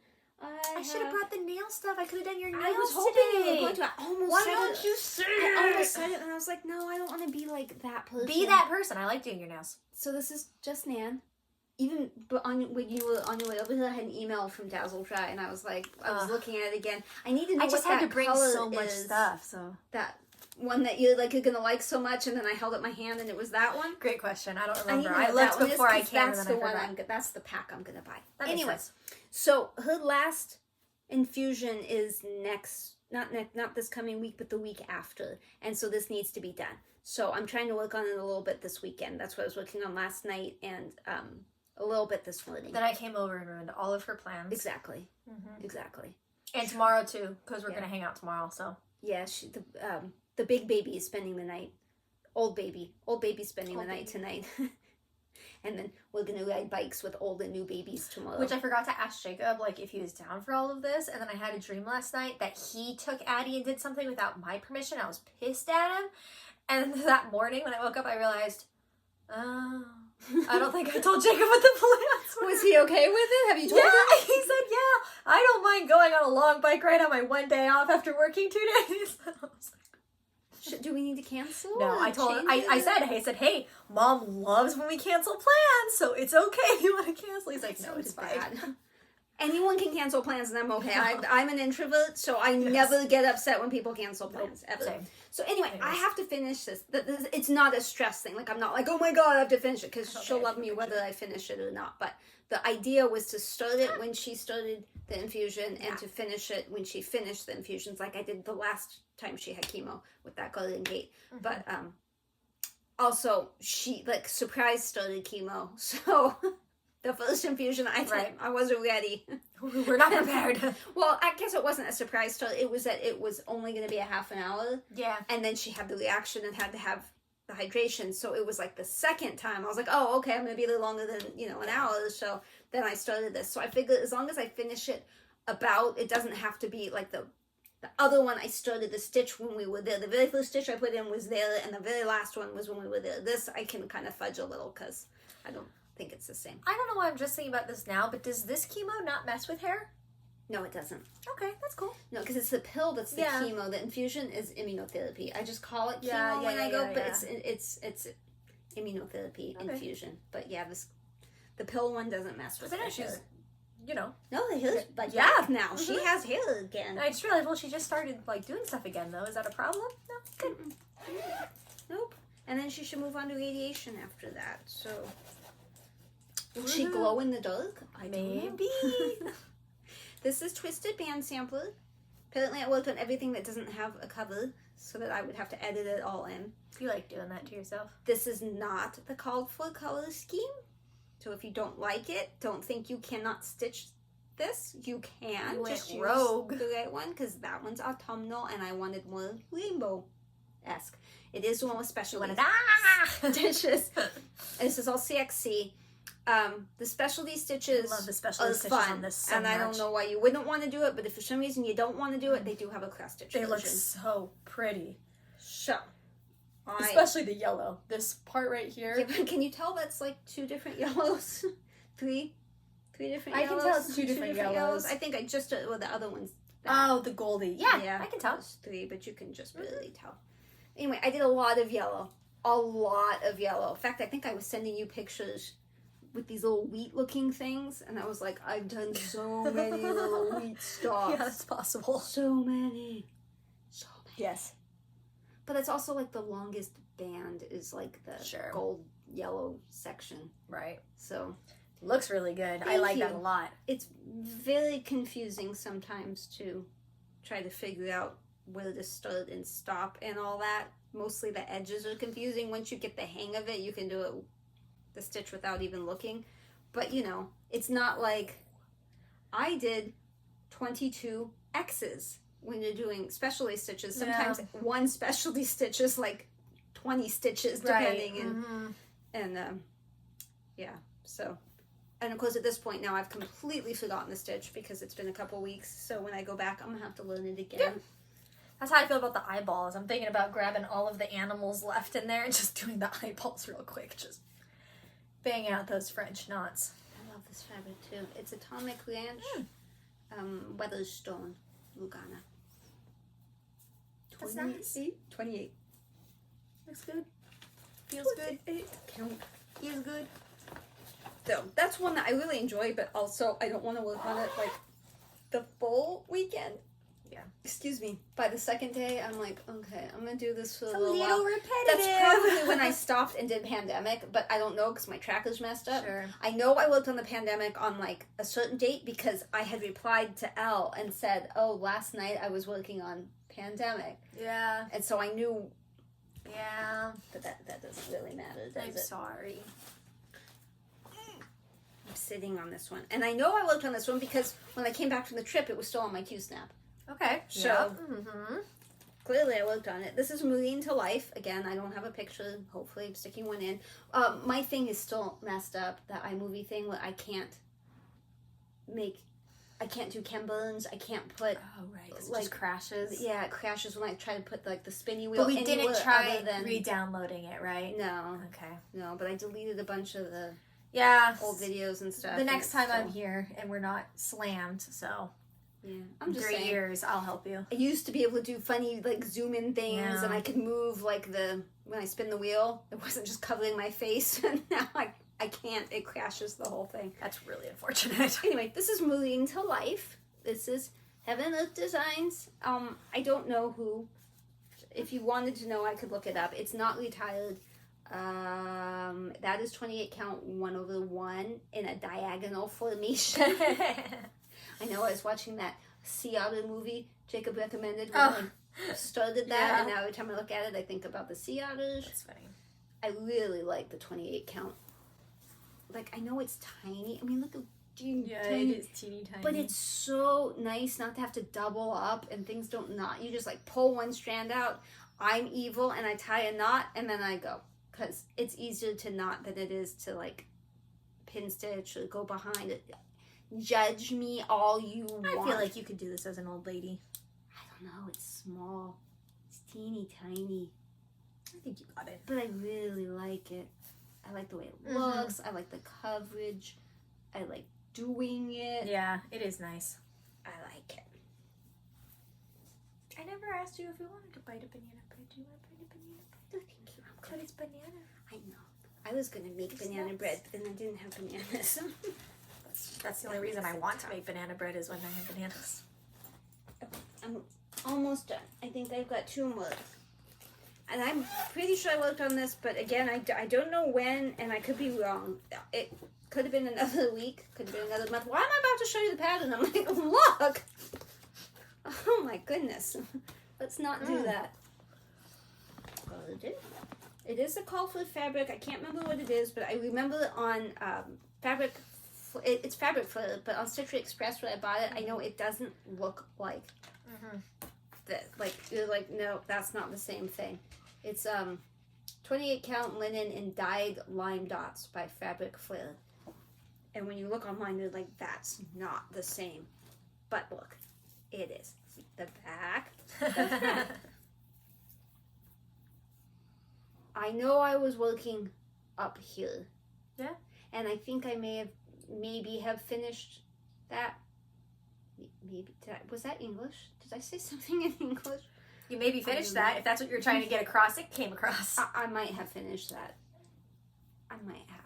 I should have brought the nail stuff. I could have done your nails I was hoping today. you were going to. Why don't you say it? I almost said it, and I was like, no, I don't want to be like that person. Be that person. I like doing your nails. So this is Just Nan. Even when you were on your way over here, I had an email from Dazzle Try, and I was like, I was looking at it again. I need to know. I just had to bring so much stuff. So that one that you're gonna like so much, and then I held up my hand, and it was that one. Great question. I don't remember. I looked before I came. That's the one. That's the pack I'm gonna buy. That Anyways, so her last infusion is not this coming week, but the week after, and so this needs to be done. So I'm trying to work on it a little bit this weekend. That's what I was working on last night, and a little bit this morning. Then I came over and ruined all of her plans. Exactly. Exactly. And tomorrow too, because we're gonna hang out tomorrow. So yeah, the big baby is spending the night. Old baby's spending the night tonight. And then we're going to ride bikes with old and new babies tomorrow. Which I forgot to ask Jacob, if he was down for all of this. And then I had a dream last night that he took Addie and did something without my permission. I was pissed at him. And that morning when I woke up, I realized, oh, I don't think I told Jacob what the plans were. Was he okay with it? Have you told him? Yeah, he said, yeah, I don't mind going on a long bike ride on my one day off after working 2 days. I was like, do we need to cancel? No, I told him. I said, hey, Mom loves when we cancel plans, so it's okay if you want to cancel. He's like, no, it's fine. Anyone can cancel plans, and I'm okay. I'm an introvert, so I never get upset when people cancel plans, ever. Same. So anyway, I have to finish this. It's not a stress thing. I'm not like, oh my God, I have to finish it, because she'll love me whether I finish it or not. But the idea was to start it when she started the infusion, and to finish it when she finished the infusions, like I did the last time she had chemo with that Garden Gate. But also she surprise started chemo, so the first infusion I wasn't ready. We're not prepared. Well, I guess it wasn't a surprise start. It was that it was only going to be a half an hour. Yeah. And then she had the reaction and had to have the hydration. So it was the second time I was like, oh, okay, I'm going to be a little longer than, an hour. So then I started this. So I figured as long as I finish it it doesn't have to be the other one. I started the stitch when we were there. The very first stitch I put in was there, and the very last one was when we were there. This I can kind of fudge a little because I don't think it's the same. I don't know why I'm just thinking about this now, but does this chemo not mess with hair? No, it doesn't. Okay, that's cool. No, because it's the pill that's the chemo. The infusion is immunotherapy. I just call it chemo when I go, but it's immunotherapy infusion. But yeah, the pill one doesn't mess with hair. She's, No, the hair's now. She has hair again. I just realized, she just started doing stuff again though. Is that a problem? No, good. Nope. And then she should move on to radiation after that. So will she glow in the dark? Maybe. This is Twisted Band Sampler. Apparently I worked on everything that doesn't have a cover. so that I would have to edit it all in. You like doing that to yourself? This is not the called for color scheme. So if you don't like it, don't think you cannot stitch this. You can. You just went use rogue. the right one, because that one's autumnal and I wanted more rainbow-esque. It is the one with specialty stitches. This is all CXC. The specialty stitches I love the specialty stitches fun, on this so and much. I don't know why you wouldn't want to do it, but if for some reason you don't want to do it, they do have a cross stitch They version. look so pretty. So, Especially the yellow. This part right here. Yeah, but can you tell that's like 2 different yellows? Three different I yellows? can tell it's two different yellows. I think I just, well, the other one's Oh, the Goldie. Yeah, I can tell. It's 3, but you can just barely tell. Anyway, I did a lot of yellow. A lot of yellow. In fact, I think I was sending you pictures with these little wheat-looking things, and I was like, I've done so many little wheat stalks. Yeah, it's possible. So many. Yes. But it's also like the longest band is like the gold yellow section. Right. So looks really good. I like that a lot. It's very confusing sometimes to try to figure out where to start and stop and all that. Mostly the edges are confusing. Once you get the hang of it, you can do it, the stitch without even looking. But you know, it's not like I did 22 X's. When you're doing specialty stitches, sometimes one specialty stitch is like 20 stitches depending. And yeah, so. And of course at this point now I've completely forgotten the stitch because it's been a couple weeks. So when I go back, I'm gonna have to learn it again. Yeah. That's how I feel about the eyeballs. I'm thinking about grabbing all of the animals left in there and just doing the eyeballs real quick. Just bang out those French knots. I love this fabric too. It's Atomic Ranch, Weatherstone, Lugana. That's nice. 28. Looks good. Feels good. Feels good. So that's one that I really enjoy, but also I don't want to work on it like the full weekend. Yeah. Excuse me. By the second day, I'm like, okay, I'm gonna do this for a little while. Repetitive. That's probably when I stopped and did Pandemic, but I don't know because my tracker's messed up. Sure. I know I worked on the Pandemic on like a certain date because I had replied to Elle and said, oh, last night I was working on Pandemic. Yeah. And so I knew. Yeah. But that doesn't really matter, does I'm sorry. I'm sitting on this one. And I know I worked on this one because when I came back from the trip, it was still on my Q-snap. Okay. So, clearly I worked on it. This is Moving to Life. Again, I don't have a picture. Hopefully I'm sticking one in. My thing is still messed up, that iMovie thing, where I can't do Ken Burns. I can't put... Oh, right. Because like, it just crashes. Yeah, it crashes when I try to put like the spinny wheel. But we didn't try than re-downloading it, right? No. Okay. No, but I deleted a bunch of the old videos and stuff. The next time I'm here and we're not slammed, so... Yeah, I'm just 3 saying. years, I'll help you. I used to be able to do funny like zoom in things, and I could move like when I spin the wheel, it wasn't just covering my face. And now I can't. It crashes the whole thing. That's really unfortunate. Anyway, this is Moving to Life. This is Heaven Earth Designs. I don't know who. If you wanted to know, I could look it up. It's not retired. That is 28 count 1/1 in a diagonal formation. I know I was watching that Sea Otter movie Jacob recommended when I started that, and now every time I look at it, I think about the sea otters. That's funny. I really like the 28 count. Like, I know it's tiny. I mean, look how tiny. It is teeny tiny. But it's so nice not to have to double up and things don't knot. You just like pull one strand out. I'm evil and I tie a knot and then I go. Because it's easier to knot than it is to like pin stitch or go behind it. Judge me all you want. I feel like you could do this as an old lady. I don't know. It's small. It's teeny tiny. I think you got it. But I really like it. I like the way it looks. I like the coverage. I like doing it. Yeah, it is nice. I like it. I never asked you if you wanted to bite a banana bread. Do you want to bite a banana bread? No, thank you. But it's banana. I know. I was going to make banana bread, but then I didn't have bananas. That's the only reason I want to make banana bread is when I have bananas. I'm almost done. I think I've got 2 more. And I'm pretty sure I worked on this, but again, I don't know when, and I could be wrong. It could have been another week, could have been another month. Why am I about to show you the pattern? I'm like, look! Oh my goodness. Let's not do that. it. It is a call for fabric. I can't remember what it is, but I remember on fabric. It's fabric for, but on Stitchery Express when I bought it, I know it doesn't look like that. Like you're like, no, that's not the same thing. It's 28 count linen in dyed lime dots by Fabric Flare. And when you look online, you're like, that's not the same. But look, it is. The back, the front. I know I was working up here. Yeah. And I think I maybe have finished that. Maybe was that English? Did I say something in English? You maybe finished that. If that's what you're trying to get across, it came across. I might have finished that. I might have.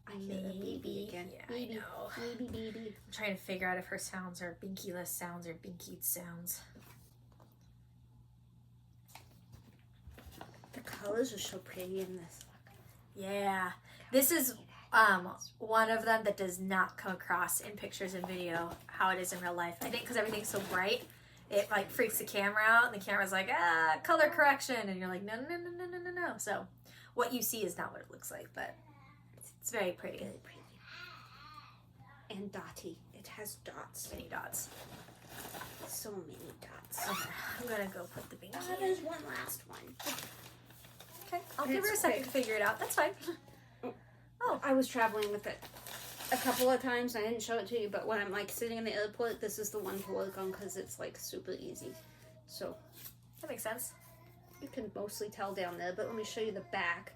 I hear the baby again. Yeah, Baby. I know. Baby. I'm trying to figure out if her sounds are binky-less sounds or binkied sounds. The colors are so pretty in this. Yeah. This is one of them that does not come across in pictures and video how it is in real life. I think because everything's so bright, it like freaks the camera out, and the camera's like, color correction, and you're like, no. So what you see is not what it looks like, but it's very pretty. Very pretty. And dotty. It has dots. Many dots. So many dots. Okay, I'm gonna go put the binky in. There's one last one. Okay, I'll give her a second to figure it out. That's fine. Oh, I was traveling with it a couple of times. I didn't show it to you, but when I'm like sitting in the airport, this is the one to work on because it's like super easy. So That makes sense. you can mostly tell down there, but let me show you the back.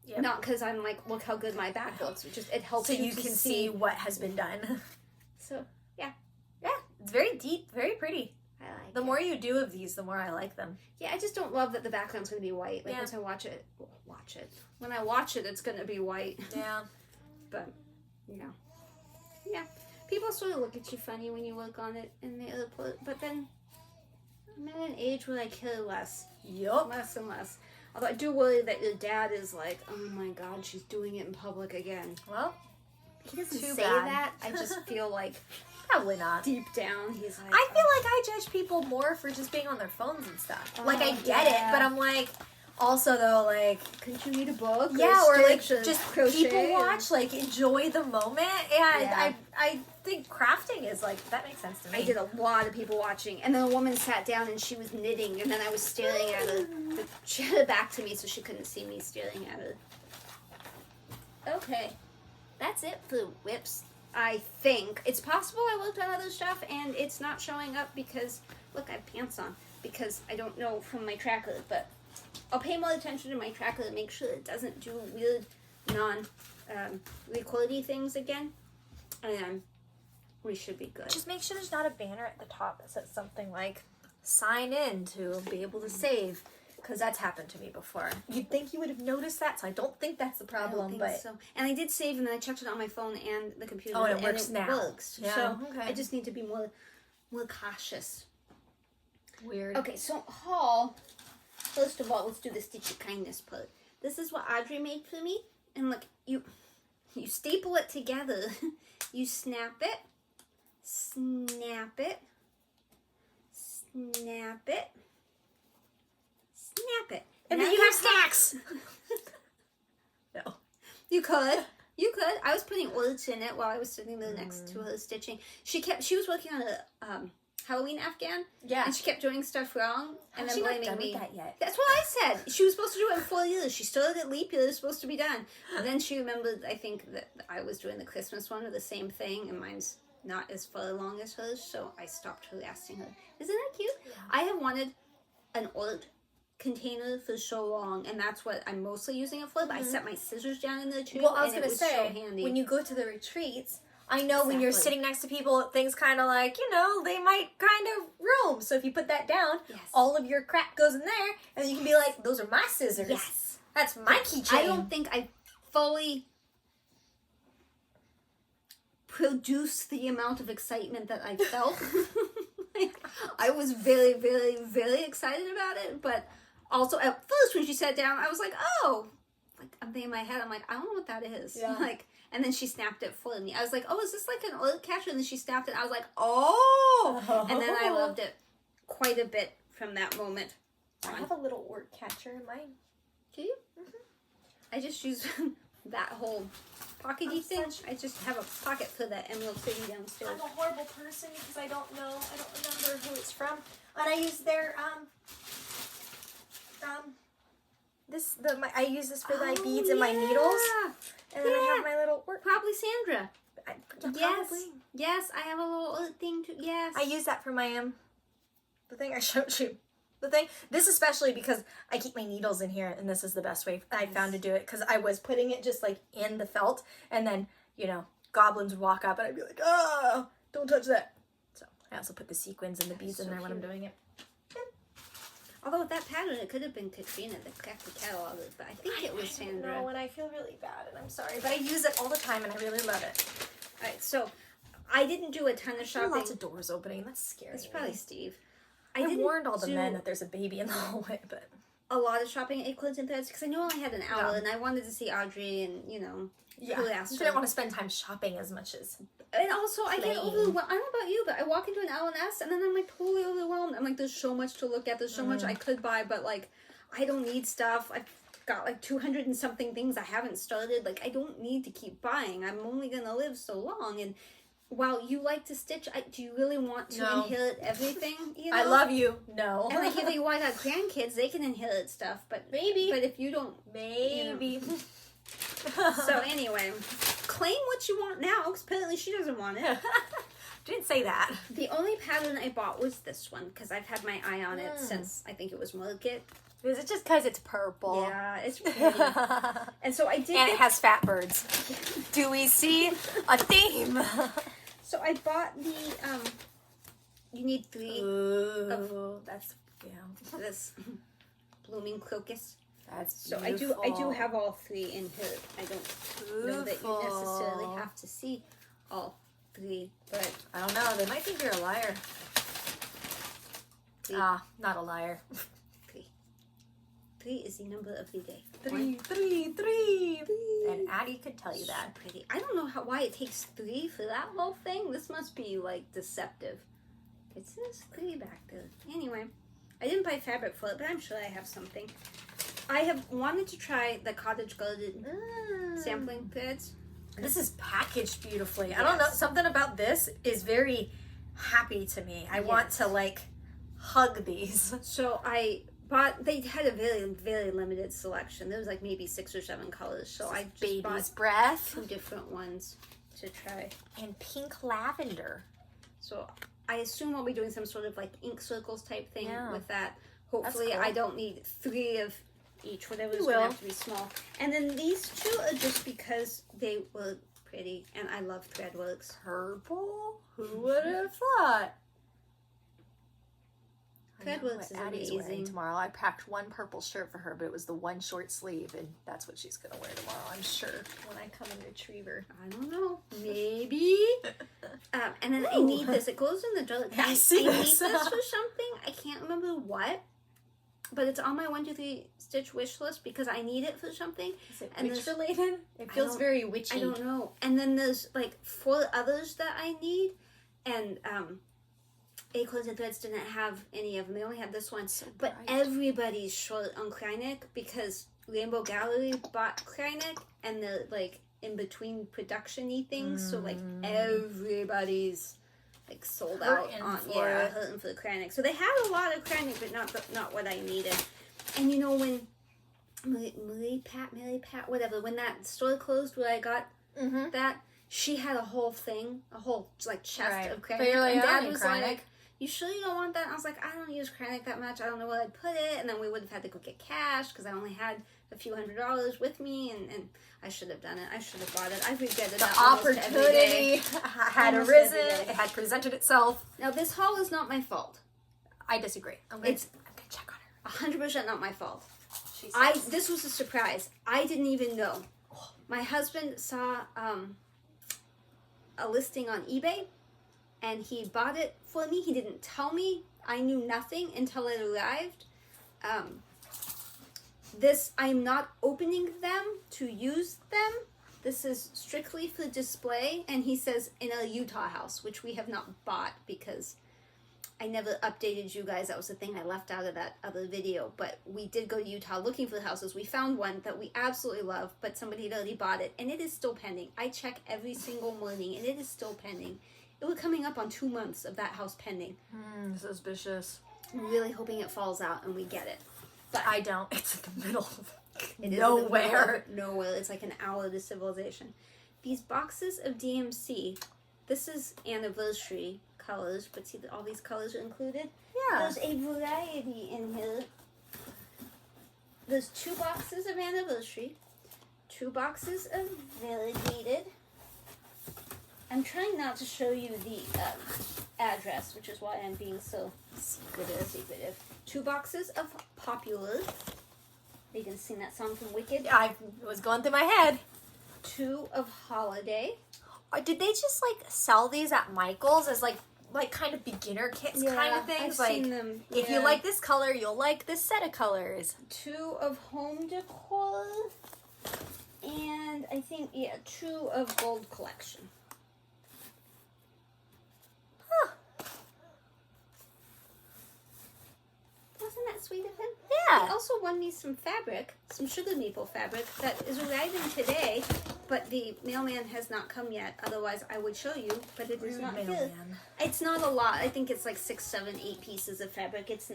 Yep. Not because I'm like, look how good my back looks. It helps So you you to can see what has been done. So yeah, It's very deep, very pretty. I like The it. more you do of these, the more I like them. Yeah, I just don't love that the background's going to be white. Like Yeah. once I watch it. When I watch it, it's going to be white. Yeah. But, yeah. People sort of look at you funny when you work on it in the airport. But then, I'm at an age where I care less. Yup. Less and less. Although I do worry that your dad is like, oh my god, she's doing it in public again. Well, He doesn't Too say bad. that. I just feel like probably not. deep down he's like, I feel like I judge people more for just being on their phones and stuff. Like, I get it, but I'm like, also though, like, couldn't you read a book? yeah, or like, stitch or just crochet people watch, like, enjoy the moment. And Yeah. I think crafting is like, that makes sense to me. I did a lot of people watching, and then a woman sat down and she was knitting, and then I was staring at her. She had her back to me so she couldn't see me staring at her. Okay, that's it for whips. I think it's possible I worked on other stuff and it's not showing up because look, I have pants on because I don't know from my tracker, but I'll pay more attention to my tracker to make sure it doesn't do weird non-recording things again, and we should be good. Just make sure there's not a banner at the top that says something like, sign in to be able to save. Because that's happened to me before. You'd think you would have noticed that, so I don't think that's the I don't problem. think But so. And I did save, and then I checked it on my phone and the computer. Oh, and it works now. Works. Yeah, So okay. I just need to be more cautious. weird. Okay, so haul. First of all, let's do the Stitchy Kindness part. This is what Audrey made for me, and look, you staple it together. You snap it, snap it, snap it. Snap it. And Now then you have stacks. No. You could. I was putting words in it while I was sitting there next to her stitching. She was working on a Halloween Afghan. Yeah. And she kept doing stuff wrong and then She not blaming done me. with that yet. That's what I said. She was supposed to do it in 4 years. She started at leap year. It was supposed to be done. And then she remembered, I think, that I was doing the Christmas one or the same thing, and mine's not as far along as hers, so I stopped harassing her. Isn't that cute? Yeah. I have wanted an art container for so long, and that's what I'm mostly using it for, but I set my scissors down in there too. Well, I was and going to say, so handy. when you go to the retreats, I know when you're Exactly. sitting next to people, things kind of like, they might kind of roam. So if you put that down, Yes. all of your crap goes in there, and you can be like, those are my scissors. Yes. That's my keychain. I don't think I fully produced the amount of excitement that I felt. I was very, very, very excited about it, but also at first when she sat down, I was like, oh, like I'm thinking in my head, I'm like, I don't know what that is. Yeah. Like, and then she snapped it for me. I was like, oh, is this like an oil catcher? And then she snapped it. I was like, oh, and then I loved it quite a bit from that moment. I have a little word catcher in mine. Do you? I just use that whole pockety thing. I just have a pocket for that Emerald City downstairs. I'm a horrible person because I don't know. I don't remember who it's from. And I use their I use this for my beads and my needles. And then I have my little work. Probably Sandra. Yes. Yes, I have a little thing too. Yes. I use that for my the thing I showed you. The thing. This especially because I keep my needles in here, and this is the best way I found to do it, because I was putting it just like in the felt, and then, you know, goblins would walk up and I'd be like, oh, don't touch that. So I also put the sequins and the beads in there when I'm doing it. Although with that pattern, it could have been Katrina that cracked the catalog, but I think it was Sandra. No, and I feel really bad, and I'm sorry, but I use it all the time, and I really love it. All right, so I didn't do a ton of shopping. Lots of doors opening. That's scary. It's probably Steve. I warned all the men that there's a baby in the hallway, but a lot of shopping at Clothes and Threads because I knew I only had an hour, and I wanted to see Audrey, and you know, who asked her. I didn't want to spend time shopping as much as. And also, I get overwhelmed. I don't know about you, but I walk into an L&S and then I'm like totally overwhelmed. I'm like, there's so much to look at. There's so much I could buy, but like, I don't need stuff. I've got like 200 and something things I haven't started. Like, I don't need to keep buying. I'm only gonna live so long. And while you like to stitch, do you really want to inherit everything? You know? I love you. No. And like, if you want to have grandkids, they can inherit stuff, but maybe. But if you don't, maybe. You know. So anyway, claim what you want now, because apparently she doesn't want it. Didn't say that. The only pattern I bought was this one, because I've had my eye on it since I think it was Market. Is it just because it's purple? Yeah, it's pretty. And so I did. And it has fat birds. Do we see a theme? So I bought the, you need 3 Ooh, that's, this blooming crocus. That's so beautiful. I do have all 3 in here. I don't know that you necessarily have to see all 3, but I don't know. They might think you're a liar. 3. Not a liar. 3. 3 is the number of the day. 3, 3, 3. And Addie could tell you that. Pretty. I don't know why it takes 3 for that whole thing. This must be like deceptive. It says 3 back there. Anyway, I didn't buy fabric for it, but I'm sure I have something. I have wanted to try the Cottage Garden sampling threads. This is packaged beautifully. Yes. I don't know. Something about this is very happy to me. I want to like hug these. So I bought, they had a very, very limited selection. There was like maybe 6 or 7 colors. So I just bought breath. 2 different ones to try. And pink lavender. So I assume I'll be doing some sort of like ink circles type thing with that. Hopefully cool. I don't need 3 of each, whatever is going to have to be small. And then these 2 are just because they were pretty, and I love Threadworks. Purple? Who would have thought? Threadworks is amazing. Tomorrow, I packed 1 purple shirt for her, but it was the 1 short sleeve, and that's what she's gonna wear tomorrow, I'm sure, when I come and retrieve her. I don't know, maybe. And then I need this. It goes in the jar. I need this for something. I can't remember what. But it's on my 1, 2, 3 stitch wish list because I need it for something. Is it witch related? It feels very witchy. I don't know. And then there's like 4 others that I need, and Acorns and Threads didn't have any of them. They only had this one. So but everybody's short on Kreinik because Rainbow Gallery bought Kreinik, and they're like in between production-y things. So like everybody's like sold out on hurting for the Kreinik. So they had a lot of Kreinik, but not what I needed. And you know when Mary Pat, whatever, when that store closed where I got that, she had a whole thing, a whole like chest of Kreinik. Like, and Dad was like, "You sure you don't want that?" And I was like, "I don't use Kreinik that much. I don't know where I'd put it." And then we would have had to go get cash because I only had a few $100s with me, and I should have done it. I should have bought it. I regretted that. The opportunity had arisen. It had presented itself. Now this haul is not my fault. I disagree. I'm gonna check on her. 100% not my fault. This was a surprise. I didn't even know. My husband saw a listing on eBay, and he bought it for me. He didn't tell me. I knew nothing until it arrived. I'm not opening them to use them. This is strictly for display, and he says in a Utah house, which we have not bought because I never updated you guys. That was the thing I left out of that other video. But we did go to Utah looking for houses. We found one that we absolutely love, but somebody had already bought it, and it is still pending. I check every single morning, and it is still pending. It was coming up on 2 months of that house pending. Suspicious. I'm really hoping it falls out and we get it. But I don't. It's in the middle of nowhere. Nowhere. It's like an hour to civilization. These boxes of DMC, this is anniversary colors, but see all these colors are included? Yeah. There's a variety in here. There's 2 boxes of anniversary, 2 boxes of variegated. I'm trying not to show you the address, which is why I'm being so secretive. 2 boxes of popular. You can sing that song from Wicked. I was going through my head. 2 of holiday. Did they just like sell these at Michael's as like kind of beginner kits kind of things? I've seen them. If you like this color, you'll like this set of colors. 2 of home decor. And I think, 2 of gold collection. Wasn't that sweet of him? Yeah. He also won me some fabric, some sugar maple fabric that is arriving today, but the mailman has not come yet. Otherwise, I would show you, but it is not here. It's not a lot. I think it's like 6, 7, 8 pieces of fabric. It's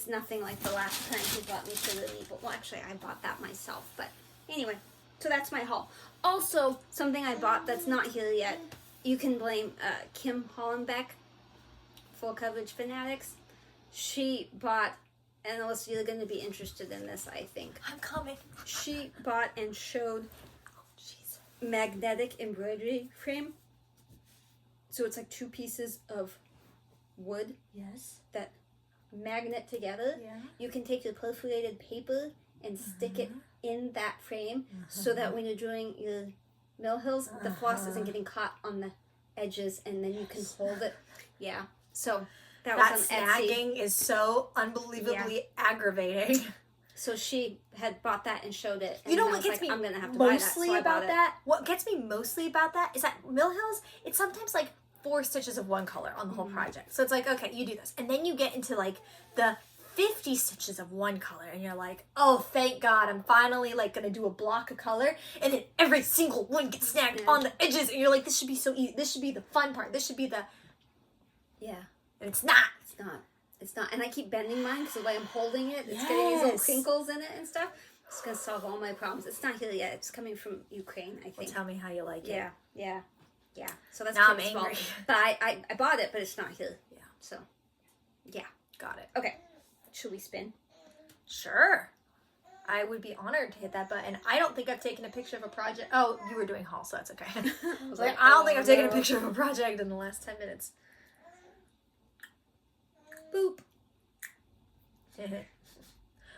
nothing like the last time he bought me sugar maple. Well, actually, I bought that myself. But anyway, so that's my haul. Also, something I bought that's not here yet. You can blame Kim Hollenbeck, Full Coverage Fanatics. She bought, and Alyssa, you're going to be interested in this, I think. I'm coming. She bought and showed magnetic embroidery frame. So it's like 2 pieces of wood. Yes. That magnet together. Yeah. You can take your perforated paper and stick it in that frame so that when you're doing your mill hills, the floss isn't getting caught on the edges, and then you can hold it. Yeah. So that was on Etsy. Snagging is so unbelievably aggravating. So she had bought that and showed it. And you know I what was gets like, me I'm gonna have to buy that. mostly So I about bought that? What gets me mostly about that is that Mill Hills, it's sometimes like 4 stitches of one color on the whole project. So it's like, okay, you do this. And then you get into like the 50 stitches of one color and you're like, oh, thank God, I'm finally like gonna do a block of color, and then every single one gets snagged on the edges, and you're like, this should be so easy. This should be the fun part. This should be the... Yeah. And it's not. It's not. It's not. And I keep bending mine because the way I'm holding it, it's getting these little crinkles in it and stuff. It's going to solve all my problems. It's not here yet. It's coming from Ukraine, I think. Well, tell me how you like it. Yeah. So that's now I'm Kim's angry. fault. But I bought it, but it's not here. Yeah. So, yeah. Got it. Okay. Should we spin? Sure. I would be honored to hit that button. I don't think I've taken a picture of a project. Oh, you were doing haul, so that's okay. I was like, I don't think I've taken a picture of a project in the last 10 minutes. Boop.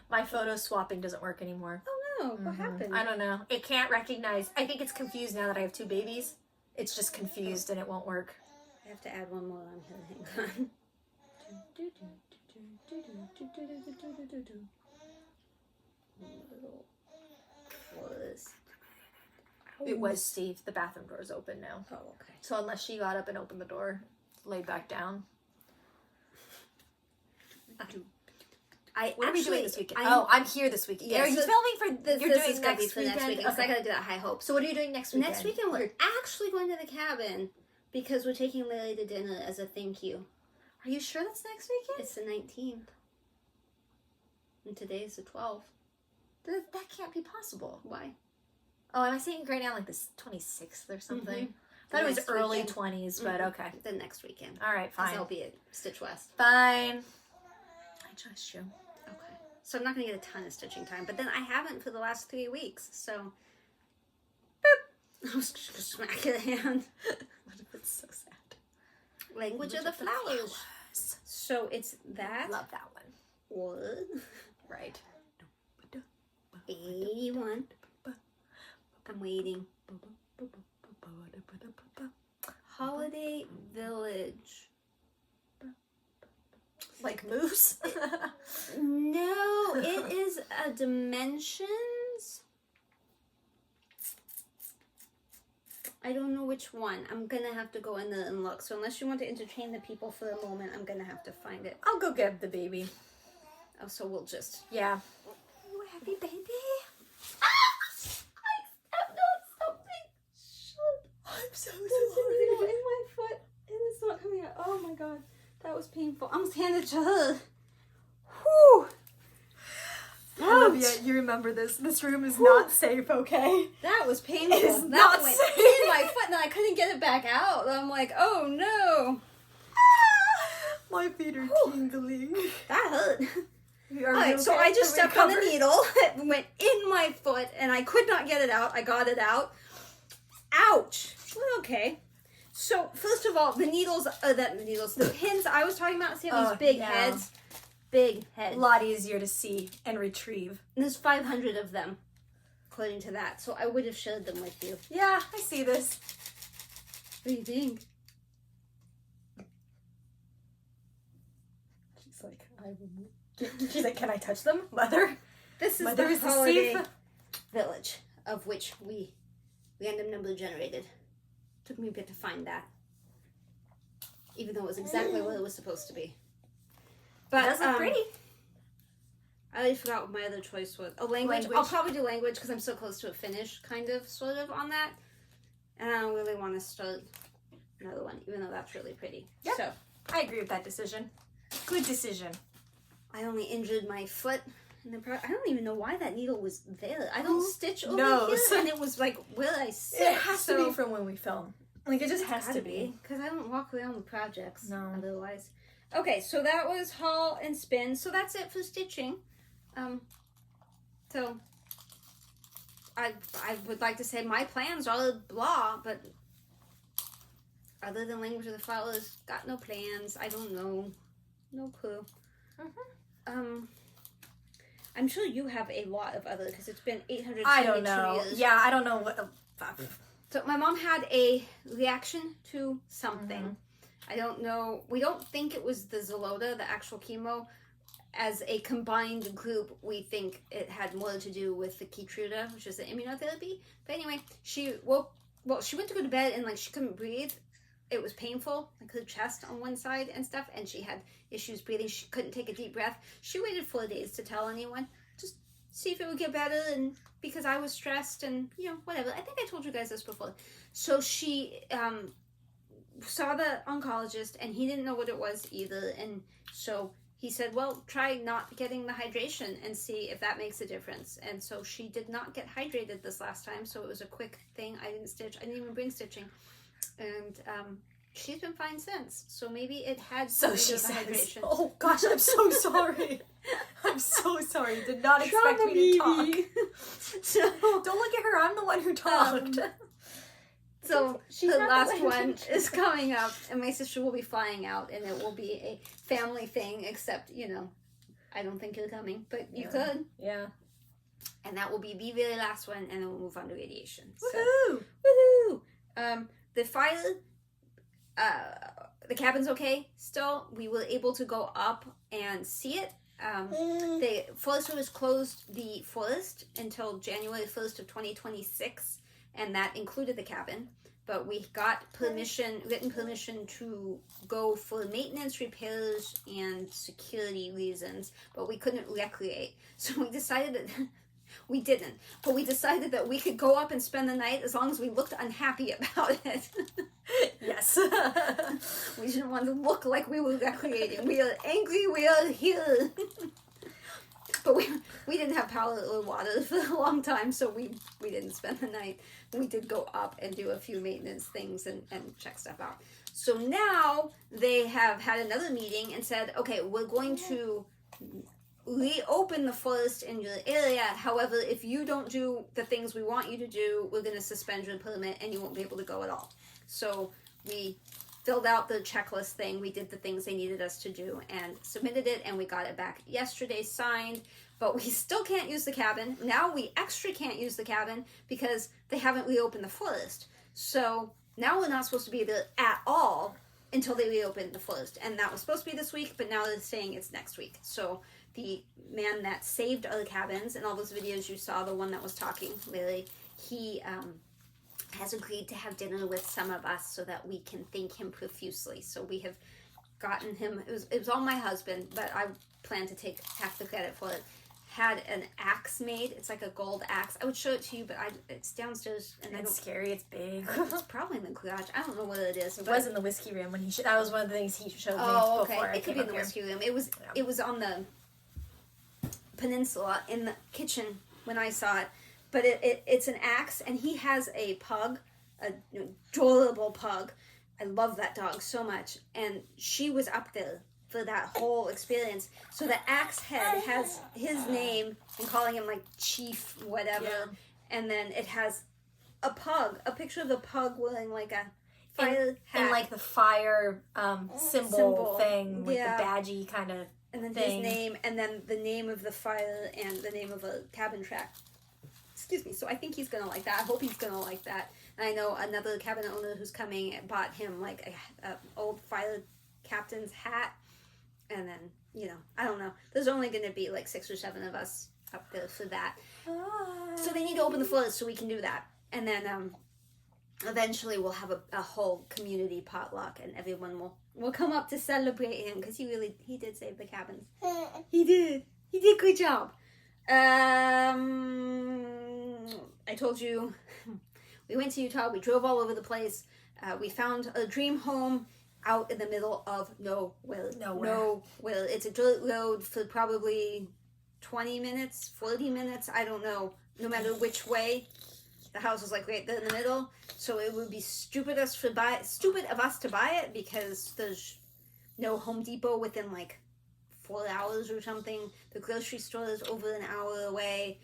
My photo swapping doesn't work anymore. Oh no, what happened? I don't know. It can't recognize. I think it's confused now that I have 2 babies. It's just confused and it won't work. I have to add one more on here. Hang on. It was Steve. The bathroom door is open now. Oh, okay. So unless she got up and opened the door, laid back down. What are we doing this weekend? I'm here this weekend. Yeah, are you filming for this? You're This doing is gonna be next for weekend? next weekend. Okay. So I gotta do that High Hope. So what are you doing next weekend? Next weekend we're actually going to the cabin because we're taking Lily to dinner as a thank you. Are you sure that's next weekend? It's the 19th. And today's the 12th. That can't be possible. Why? Oh, am I saying right now like the 26th or something? I thought it was next early weekend. 20s, but okay. The next weekend. All right, fine. I'll be at Stitch West. Fine. I trust you. Okay. So I'm not going to get a ton of stitching time, but then I haven't for the last 3 weeks, so... Boop! I was just smack your hand. What if it's so sad? Language of the flowers. So it's that. Love that one. Or... Right. 81. I'm waiting. Holiday Village. Like moose? No, it is a Dimensions. I don't know which one. I'm gonna have to go in there and look. So unless you want to entertain the people for a moment, I'm gonna have to find it. I'll go get the baby. Oh, so we'll just... Yeah. Oh, happy baby. Ah! I stepped on something. Shut. I'm so There's a needle in my foot and it's not coming out. Oh my god. That was painful. I almost handed it to her. Whew. Olivia, you remember this. This room is not safe, okay? That was painful. It is that not went safe. in my foot and I couldn't get it back out. I'm like, oh no. My feet are tingling. That hurt. Alright, so I just stepped on the needle. It went in my foot and I could not get it out. I got it out. Ouch. Well, okay. So first of all, the pins I was talking about, see these big heads? Big heads. A lot easier to see and retrieve. And there's 500 of them, according to that. So I would have shared them with you. Yeah, I see this. What do you think? She's like, she's like, can I touch them, Mother? This is Mother the is holiday safe village of which we random number generated. Took me a bit to find that, even though it was exactly what it was supposed to be. But it does look pretty. I already forgot what my other choice was. Oh, language. I'll probably do language because I'm so close to a finish, kind of, sort of, on that. And I don't really want to start another one, even though that's really pretty. Yeah, so I agree with that decision. Good decision. I only injured my foot. And I don't even know why that needle was there. I don't stitch over knows? here, and it was like where I sit. It has to be from when we film. Like, it just has to be. Because I don't walk around with projects otherwise. Okay, so that was haul and spin. So that's it for stitching. So I would like to say my plans are blah, but other than language of the flowers, got no plans. I don't know. No clue. I'm sure you have a lot of other, because it's been 872 I don't know. years. Yeah, I don't know what. So my mom had a reaction to something. I don't know. We don't think it was the Xylota, the actual chemo. As a combined group, we think it had more to do with the Keytruda, which is the immunotherapy. But anyway, she went to go to bed and like she couldn't breathe. It was painful, like her chest on one side and stuff, and she had issues breathing. She couldn't take a deep breath. She waited 4 days to tell anyone, just see if it would get better, and because I was stressed and, you know, whatever. I think I told you guys this before. So she saw the oncologist, and he didn't know what it was either, and so he said, well, try not getting the hydration and see if that makes a difference. And so she did not get hydrated this last time, so it was a quick thing. I didn't stitch. I didn't even bring stitching. And she's been fine since. So maybe it had So she the says, hydration. oh gosh, I'm so sorry. I'm so sorry. Did not expect me to talk. So, don't look at her. I'm the one who talked. So She's the not last the one is coming up, and my sister will be flying out, and it will be a family thing, except, you know, I don't think you're coming, but you could. Yeah. And that will be the very last one, and then we'll move on to radiation. Woohoo! So, woohoo! The fire, the cabin's okay still. We were able to go up and see it. The forest was closed, the forest, until January 1st of 2026. And that included the cabin, but we got written permission to go for maintenance, repairs, and security reasons, but we couldn't recreate. So we decided that, we didn't, but we decided that we could go up and spend the night as long as we looked unhappy about it. Yes. We didn't want to look like we were recreating. We are angry, we are here. But we didn't have power or water for a long time, so we didn't spend the night. We did go up and do a few maintenance things and check stuff out. So now they have had another meeting and said, okay, we're going to reopen the forest in your area. However, if you don't do the things we want you to do, we're going to suspend your permit and you won't be able to go at all. So we filled out the checklist thing. We did the things they needed us to do and submitted it, and we got it back yesterday, signed. But we still can't use the cabin. Now we extra can't use the cabin because they haven't reopened the forest. So now we're not supposed to be there at all until they reopen the forest. And that was supposed to be this week, but now they're saying it's next week. So the man that saved our cabins, and all those videos you saw, the one that was talking, really, he has agreed to have dinner with some of us so that we can thank him profusely. So we have gotten him, it was all my husband, but I plan to take half the credit for it. Had an axe made. It's like a gold axe. I would show it to you, but it's downstairs. And it's scary. It's big. It's probably in the garage. I don't know what it is. It was in the whiskey room when he that was one of the things he showed me before. It could be in the whiskey room. It was on the peninsula in the kitchen when I saw it. But it's an axe, and he has a pug, an adorable pug. I love that dog so much. And she was up there for that whole experience. So the axe head has his name and calling him like Chief whatever. Yeah. And then it has a pug, a picture of the pug wearing like a fire hat. And like the fire symbol thing, like the badgy kind of and then thing. His name, and then the name of the fire and the name of a cabin track. Excuse me. So I think he's going to like that. I hope he's going to like that. And I know another cabin owner who's coming and bought him like a old fire captain's hat. And then, I don't know. There's only going to be like 6 or 7 of us up there for that. So they need to open the floors so we can do that. And then eventually we'll have a whole community potluck and everyone will come up to celebrate him because he did save the cabins. He did a good job. I told you we went to Utah. We drove all over the place. We found a dream home out in the middle of nowhere. It's a dirt road for probably 20 minutes, 40 minutes. I don't know. No matter which way. The house is like right there in the middle. So it would be stupid of us to buy it because there's no Home Depot within like 4 hours or something. The grocery store is over an hour away.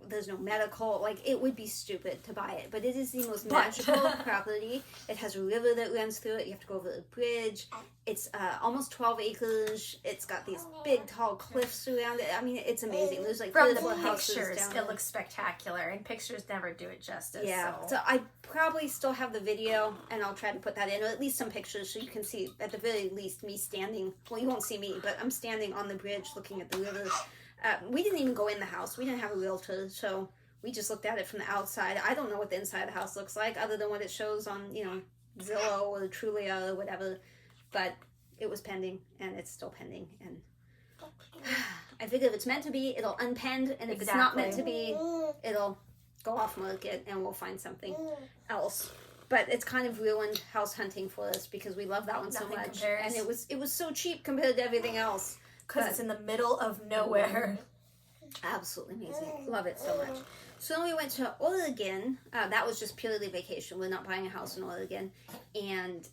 There's no medical. Like, it would be stupid to buy it. But it is the most magical property. It has a river that runs through it. You have to go over a bridge. It's almost 12 acres. It's got these big, tall cliffs around it. I mean, it's amazing. There's like from houses pictures, down it there. looks spectacular. And pictures never do it justice. Yeah. So I probably still have the video, and I'll try to put that in, or at least some pictures so you can see, at the very least, me standing. Well, you won't see me, but I'm standing on the bridge looking at the river. We didn't even go in the house. We didn't have a realtor, so we just looked at it from the outside. I don't know what the inside of the house looks like, other than what it shows on, Zillow or Trulia or whatever. But it was pending, and it's still pending. And I figure if it's meant to be, it'll unpend, and if it's not meant to be, it'll go off market, and we'll find something else. But it's kind of ruined house hunting for us because we love that one so much, and it was so cheap compared to everything else. Because it's in the middle of nowhere. Absolutely amazing. Love it so much. So then we went to Oregon. That was just purely vacation. We're not buying a house in Oregon. And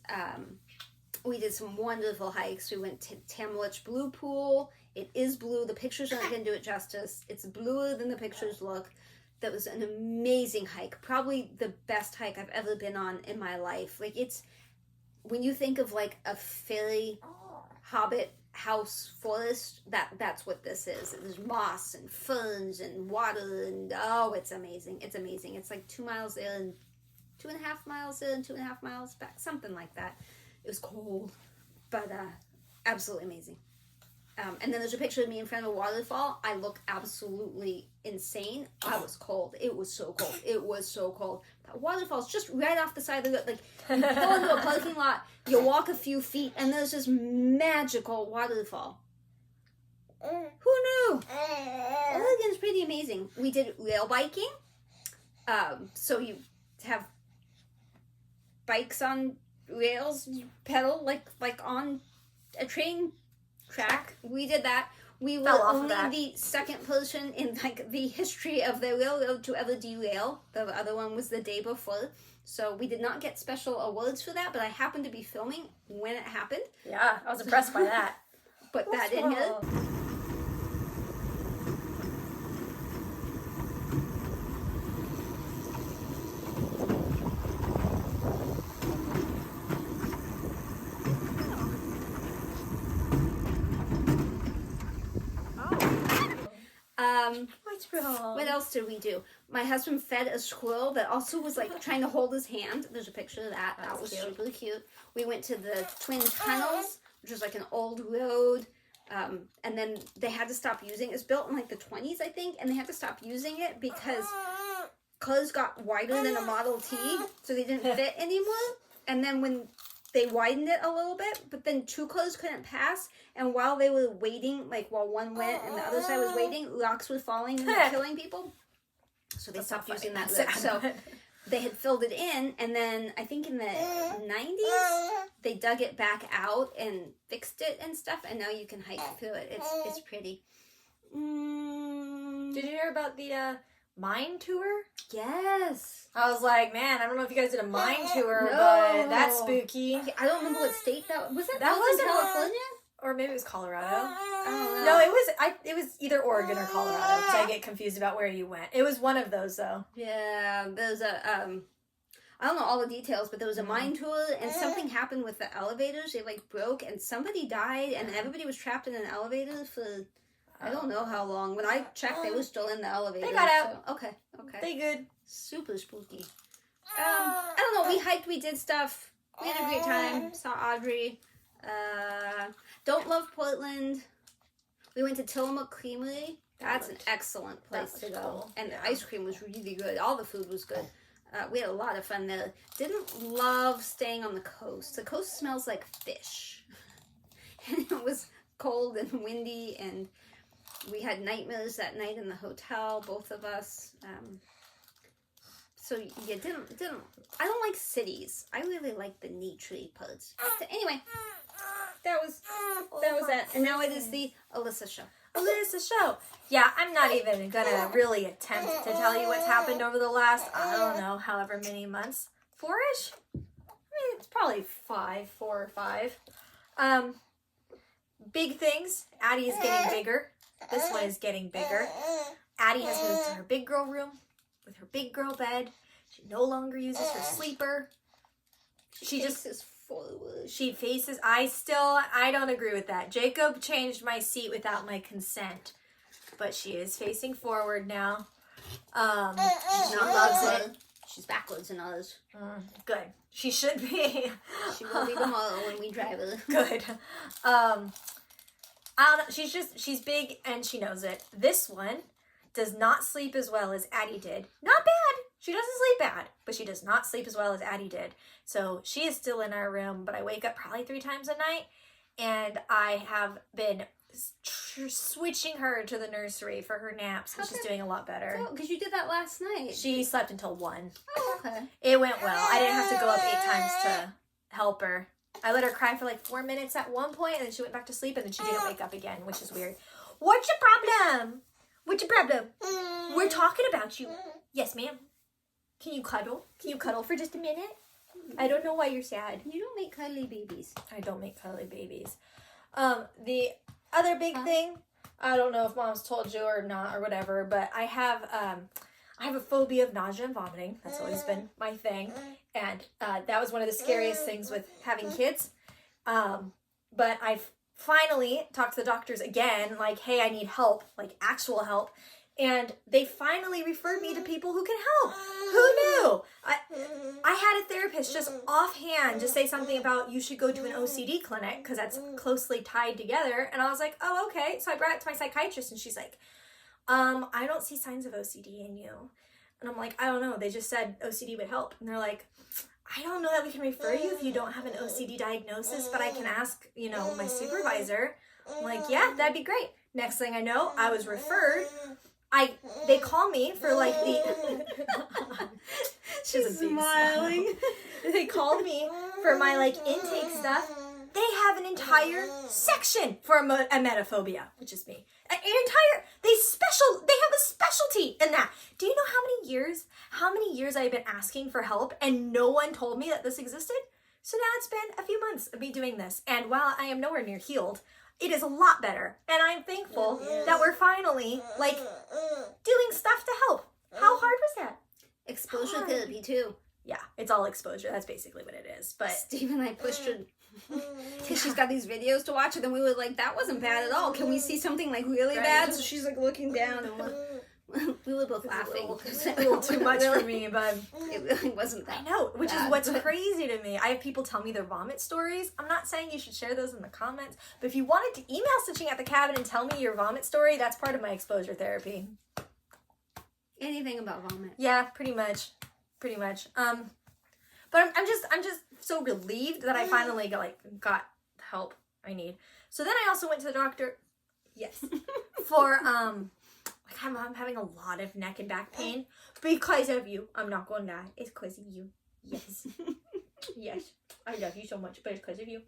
we did some wonderful hikes. We went to Tamlich Blue Pool. It is blue. The pictures aren't going to do it justice. It's bluer than the pictures look. That was an amazing hike. Probably the best hike I've ever been on in my life. Like, it's... When you think of, like, a fairy hobbit house forest, that's what this is. There's moss and ferns and water, and it's amazing. It's like 2 miles there and 2.5 miles there and 2.5 miles back, something like that. It was cold, but absolutely amazing. And then there's a picture of me in front of a waterfall. I look absolutely insane. I was cold. It was so cold. That waterfall's just right off the side of the road. Like, you pull into a parking lot, you walk a few feet, and there's this magical waterfall. Who knew? Oregon's pretty amazing. We did rail biking. So you have bikes on rails, you pedal like on a train track. We did that. We were only the second person in like the history of the railroad to ever derail. The other one was the day before. So we did not get special awards for that, but I happened to be filming when it happened. Yeah, I was impressed by that. Put that in here. What else did we do? My husband fed a squirrel that also was like trying to hold his hand. There's a picture of that. That was super cute. We went to the Twin Tunnels, which was like an old road. And then they had to stop using it. It was built in like the 20s, I think, and they had to stop using it because colors got wider than a Model T, so they didn't fit anymore. And then when they widened it a little bit, but then 2 colors couldn't pass. And while they were waiting, like while one went and the other side was waiting, rocks were falling and killing people. So they stopped using that lip. So they had filled it in, and then I think in the 90s, they dug it back out and fixed it and stuff, and now you can hike through it. It's pretty. Did you hear about the mine tour? Yes. I was like, man, I don't know if you guys did a mine tour, but that's spooky. I don't remember what state that was. That was in California? Or maybe it was Colorado. I don't know. No, it was either Oregon or Colorado, because I get confused about where you went. It was one of those, though. Yeah, there's a I don't know all the details, but there was a mine tour, and something happened with the elevators. They like broke, and somebody died, and everybody was trapped in an elevator for I don't know how long. When I checked, they were still in the elevator. They got out. So, okay. They good. Super spooky. I don't know. We hiked. We did stuff. We had a great time. Saw Audrey. Don't love Portland. We went to Tillamook Creamery. That's an excellent place to go. Cool. And the ice cream was really good. All the food was good. We had a lot of fun there. Didn't love staying on the coast. The coast smells like fish. And it was cold and windy, and we had nightmares that night in the hotel, both of us. So yeah, didn't. I don't like cities. I really like the nature-y parts. So anyway, that was that. And now it is the Alyssa show. Alyssa show. Yeah, I'm not even gonna really attempt to tell you what's happened over the last, I don't know, however many months. 4-ish? I mean, it's probably 4 or 5. Big things. Addie is getting bigger. This one is getting bigger. Addie has moved to her big girl room with her big girl bed. She no longer uses her sleeper. She faces forward. She faces. I don't agree with that. Jacob changed my seat without my consent, but she is facing forward now. She loves it. She's backwards in others. Good. She should be. She will be tomorrow when we drive her. Good. I don't know. She's big and she knows it. This one does not sleep as well as Addie did. Not bad. She doesn't sleep bad, but she does not sleep as well as Addie did. So she is still in our room, but I wake up probably 3 times a night, and I have been switching her to the nursery for her naps, and she's doing a lot better. Oh, because you did that last night. She slept until 1. Oh, okay. It went well. I didn't have to go up 8 times to help her. I let her cry for like 4 minutes at one point, and then she went back to sleep, and then she didn't wake up again, which is weird. What's your problem? What's your problem? We're talking about you. Yes, ma'am. Can you cuddle? Can you cuddle for just a minute? I don't know why you're sad. You don't make cuddly babies. I don't make cuddly babies. The other big thing, I don't know if mom's told you or not or whatever, but I have a phobia of nausea and vomiting. That's always been my thing. And that was one of the scariest things with having kids. But I've finally talked to the doctors again, like, hey, I need help, like actual help. And they finally referred me to people who can help. Who knew? I had a therapist just offhand just say something about you should go to an OCD clinic because that's closely tied together. And I was like, oh, okay. So I brought it to my psychiatrist and she's like, I don't see signs of OCD in you. And I'm like, I don't know. They just said OCD would help. And they're like, I don't know that we can refer you if you don't have an OCD diagnosis, but I can ask, my supervisor. I'm like, yeah, that'd be great. Next thing I know, I was referred. They call me for like the She's smiling. They called me for my like intake stuff. They have an entire section for emetophobia, which is me. They have a specialty in that. Do you know how many years I've been asking for help and no one told me that this existed? So now it's been a few months of me doing this, and while I am nowhere near healed, it is a lot better, and I'm thankful that we're finally, doing stuff to help. How hard was that? Exposure therapy, too. Yeah, it's all exposure. That's basically what it is. But Steve and I pushed her because she's got these videos to watch, and then we were like, that wasn't bad at all. Can we see something, really bad? So she's, looking down, and we were both laughing. A little too much for me, but it really wasn't that. I know, which is what's crazy to me. I have people tell me their vomit stories. I'm not saying you should share those in the comments, but if you wanted to email StitchingAtTheCabin and tell me your vomit story, that's part of my exposure therapy. Anything about vomit. Yeah, pretty much. But I'm just so relieved that I finally got the help I need. So then I also went to the doctor. Yes. For I'm having a lot of neck and back pain because of you. I'm not going to lie. It's because of you. Yes. Yes. I love you so much, but it's because of you.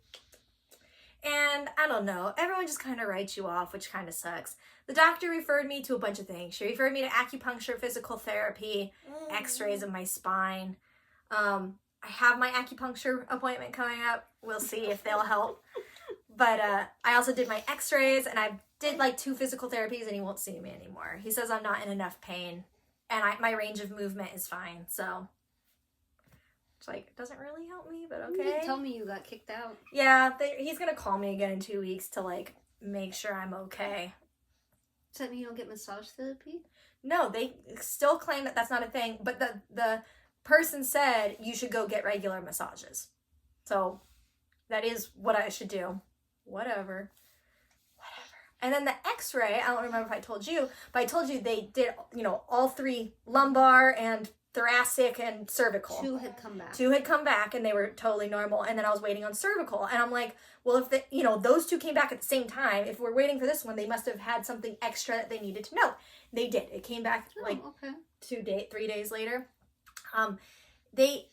And I don't know. Everyone just kind of writes you off, which kind of sucks. The doctor referred me to a bunch of things. She referred me to acupuncture, physical therapy, x-rays of my spine. I have my acupuncture appointment coming up. We'll see if they'll help. But I also did my x-rays, and I did 2 physical therapies, and he won't see me anymore. He says I'm not in enough pain, and my range of movement is fine. So it's it doesn't really help me, but okay. You didn't tell me you got kicked out. Yeah, he's going to call me again in 2 weeks to make sure I'm okay. Does that mean you don't get massage therapy? No, they still claim that that's not a thing, but the person said you should go get regular massages. So that is what I should do. Whatever. And then the x-ray, I don't remember if I told you, but I told you they did, all 3 lumbar and thoracic and cervical. 2 had come back. 2 had come back and they were totally normal. And then I was waiting on cervical. And I'm like, well, if those 2 came back at the same time, if we're waiting for this one, they must have had something extra that they needed to know. They did. It came back 3 days later. They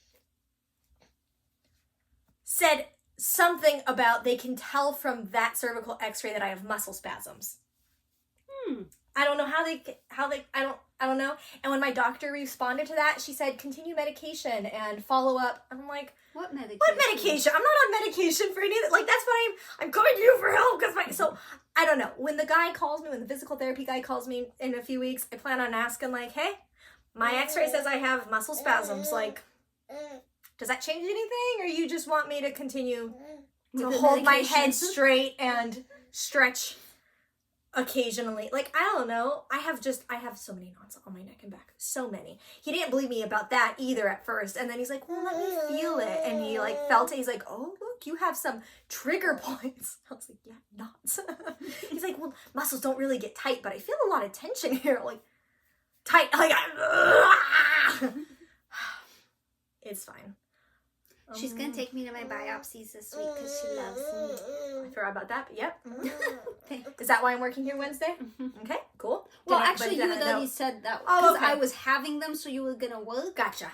said something about they can tell from that cervical x-ray that I have muscle spasms. I don't know how they I don't know. And when my doctor responded to that, she said continue medication and follow up. I'm like, what medication? What medication? I'm not on medication for any of it. That's why I'm coming to you for help so I don't know. When the guy calls me, when the physical therapy guy calls me in a few weeks, I plan on asking hey, my x-ray says I have muscle spasms. Does that change anything, or you just want me to continue to hold my head straight and stretch occasionally? I don't know. I have so many knots on my neck and back. So many. He didn't believe me about that either at first. And then he's like, well, let me feel it. And he felt it. He's like, oh, look, you have some trigger points. I was like, yeah, knots. He's like, well, muscles don't really get tight, but I feel a lot of tension here. Tight. It's fine. She's going to take me to my biopsies this week because she loves me. I forgot about that, but yep. Is that why I'm working here Wednesday? Okay, cool. Well, actually, you had already said that because I was having them, so you were going to work. Gotcha.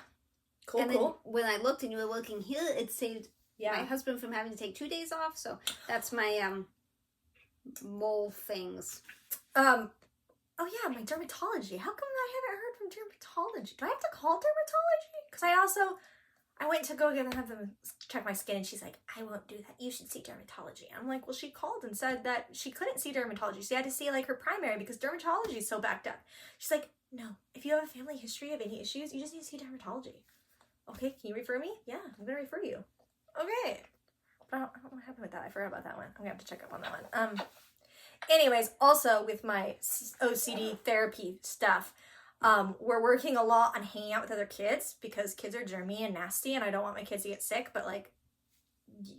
Cool, and cool. Then when I looked and you were working here, it saved my husband from having to take 2 days off, so that's my mole things. Oh yeah, my dermatology. How come I haven't heard from dermatology? Do I have to call dermatology? Because I went to go have them check my skin, and she's like, I won't do that. You should see dermatology. I'm like, well, she called and said that she couldn't see dermatology. She had to see her primary because dermatology is so backed up. She's like, no, if you have a family history of any issues, you just need to see dermatology. Okay, can you refer me? Yeah, I'm going to refer you. Okay. But I don't know what happened with that. I forgot about that one. I'm going to have to check up on that one. Anyways, also with my OCD therapy stuff, we're working a lot on hanging out with other kids because kids are germy and nasty, and I don't want my kids to get sick, but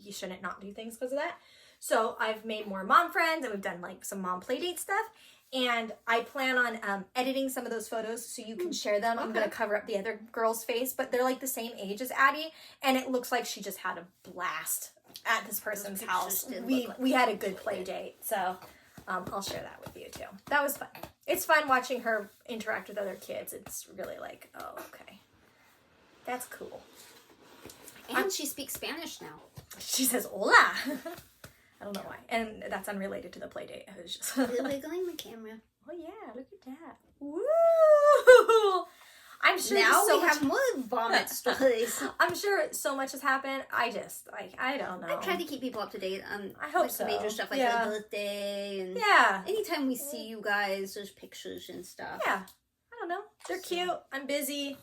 you shouldn't not do things because of that. So I've made more mom friends, and we've done some mom play date stuff, and I plan on editing some of those photos so you can share them. Okay. I'm going to cover up the other girl's face, but they're the same age as Addie, and it looks like she just had a blast at this person's house. We had a good play date, so I'll share that with you too. That was fun. It's fun watching her interact with other kids. It's really oh, okay. That's cool. And she speaks Spanish now. She says, hola. I don't know why. And that's unrelated to the play date. It was just... You're wiggling the camera. Oh yeah, look at that. Woo! I'm sure now we have more vomit stories. I'm sure so much has happened. I don't know. I try to keep people up to date on I hope so. Major stuff like her birthday and anytime we see you guys, there's pictures and stuff. Yeah. I don't know. They're cute. I'm busy.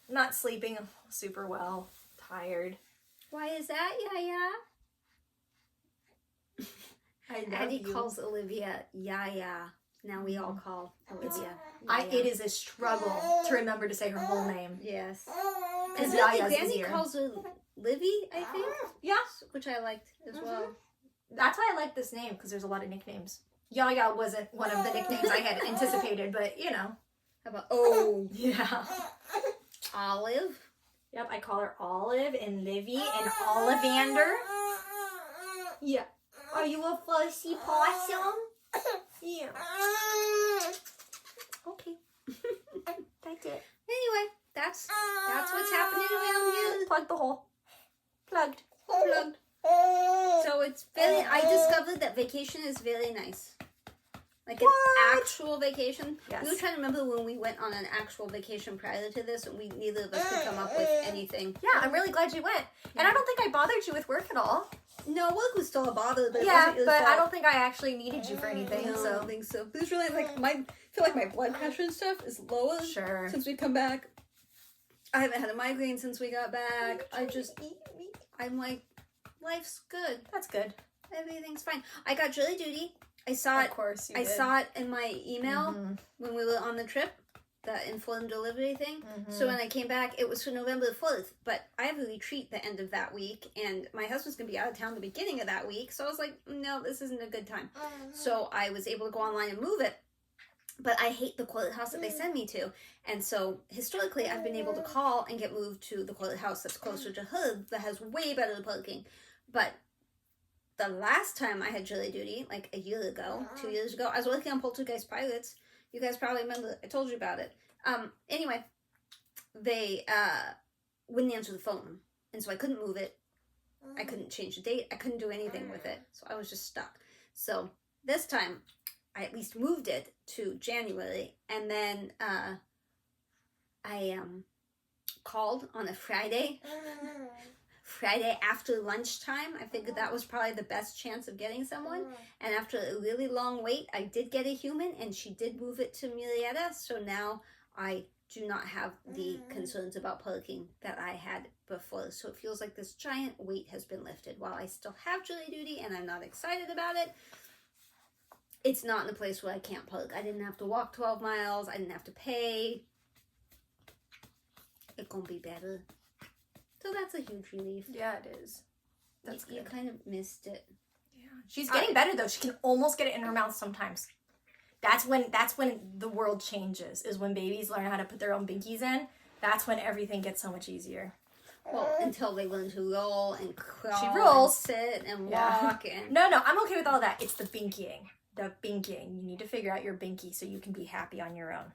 I'm not sleeping super well. Tired. Why is that, Yaya? Eddie calls Olivia Yaya. Now we all call Olivia. It is a struggle to remember to say her whole name. Yes. Because Yaya's Danny easier. calls her Livy, I think. Yeah. Which I liked as well. That's why I like this name, because there's a lot of nicknames. Yaya wasn't one of the nicknames I had anticipated, but How about, oh, Yeah. Olive. Yep, I call her Olive and Livy and Ollivander. Yeah. Are you a fussy possum? Yeah. Okay. That's it. Anyway, that's what's happening around here. Plug the hole. Plugged. Plugged. So it's very, I discovered that vacation is very nice. Like an actual vacation. Yes. We were trying to remember when we went on an actual vacation prior to this, and neither of us could come up with anything. Yeah, I'm really glad you went. And I don't think I bothered you with work at all. No, work was still a bother, but Yeah, it wasn't but fault. I don't think I actually needed you for anything. No, I So don't think so. But it's really like I feel like my blood pressure and stuff is lower sure. since we come back. I haven't had a migraine since we got back. I'm like, life's good. That's good. Everything's fine. I got jury duty. I saw Of it. course you I did. saw it in my email when we were on the trip, the informed delivery thing. So when I came back, it was for November 4th. But I have a retreat the end of that week, and my husband's going to be out of town the beginning of that week. So I was like, no, this isn't a good time. So I was able to go online and move it. But I hate the courthouse that they send me to. And so historically, I've been able to call and get moved to the courthouse that's closer to HAED that has way better parking. But the last time I had jury duty, like a year ago, 2 years ago, I was working on Poltergeist Pilots. You guys probably remember, I told you about it. Anyway, they wouldn't answer the phone. And so I couldn't move it. I couldn't change the date. I couldn't do anything with it. So I was just stuck. So this time, I at least moved it to January. And then I called on a Friday after lunchtime. I figured that was probably the best chance of getting someone. And after a really long wait, I did get a human, and she did move it to Mirabilia. So now I do not have the concerns about parking that I had before. So it feels like this giant weight has been lifted. While I still have jury duty and I'm not excited about it, it's not in a place where I can't park. I didn't have to walk 12 miles. I didn't have to pay. It's gonna be better. So that's a huge relief. Yeah, it is. That's You good. kind of missed it. Yeah. She's getting better though. She can almost get it in her mouth sometimes. That's when the world changes. Is when babies learn how to put their own binkies in. That's when everything gets so much easier. Well, until they learn to roll and crawl. She rolls. And sit and Yeah. walk and. No, I'm okay with all that. It's the binkying. The binkying. You need to figure out your binky so you can be happy on your own.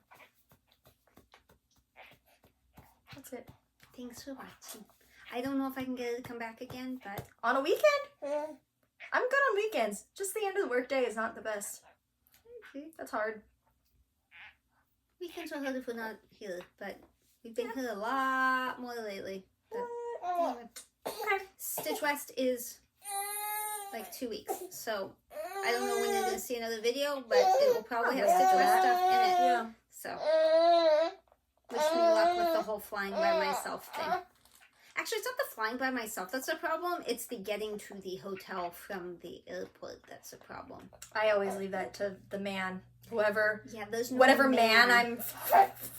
That's it. Thanks for watching. I don't know if I can get it to come back again, but On a weekend? I'm good on weekends. Just the end of the workday is not the best. That's hard. weekends are hard if we're not here. But we've been here a lot more lately. But anyway. Okay. Stitch West is like 2 weeks, so I don't know when you're gonna see another video, but it will probably have Stitch West stuff in it. Yeah. So wish me luck with the whole flying by myself thing. Actually, it's not the flying by myself that's a problem. It's the getting to the hotel from the airport that's a problem. I always leave that to the man, whoever, Yeah, there's no whatever man I'm,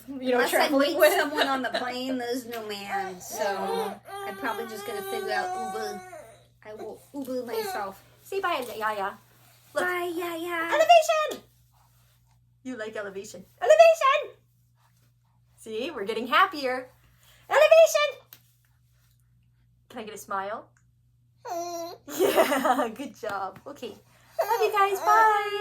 Unless I traveling meet with. someone on the plane, there's no man. So I'm probably just gonna figure out Uber. I will Uber myself. Say bye, Yaya. Look. Bye, yeah. Elevation! You like elevation. Elevation! See, we're getting happier. Elevation! Can I get a smile? Yeah, good job. Okay. Love you guys. Bye.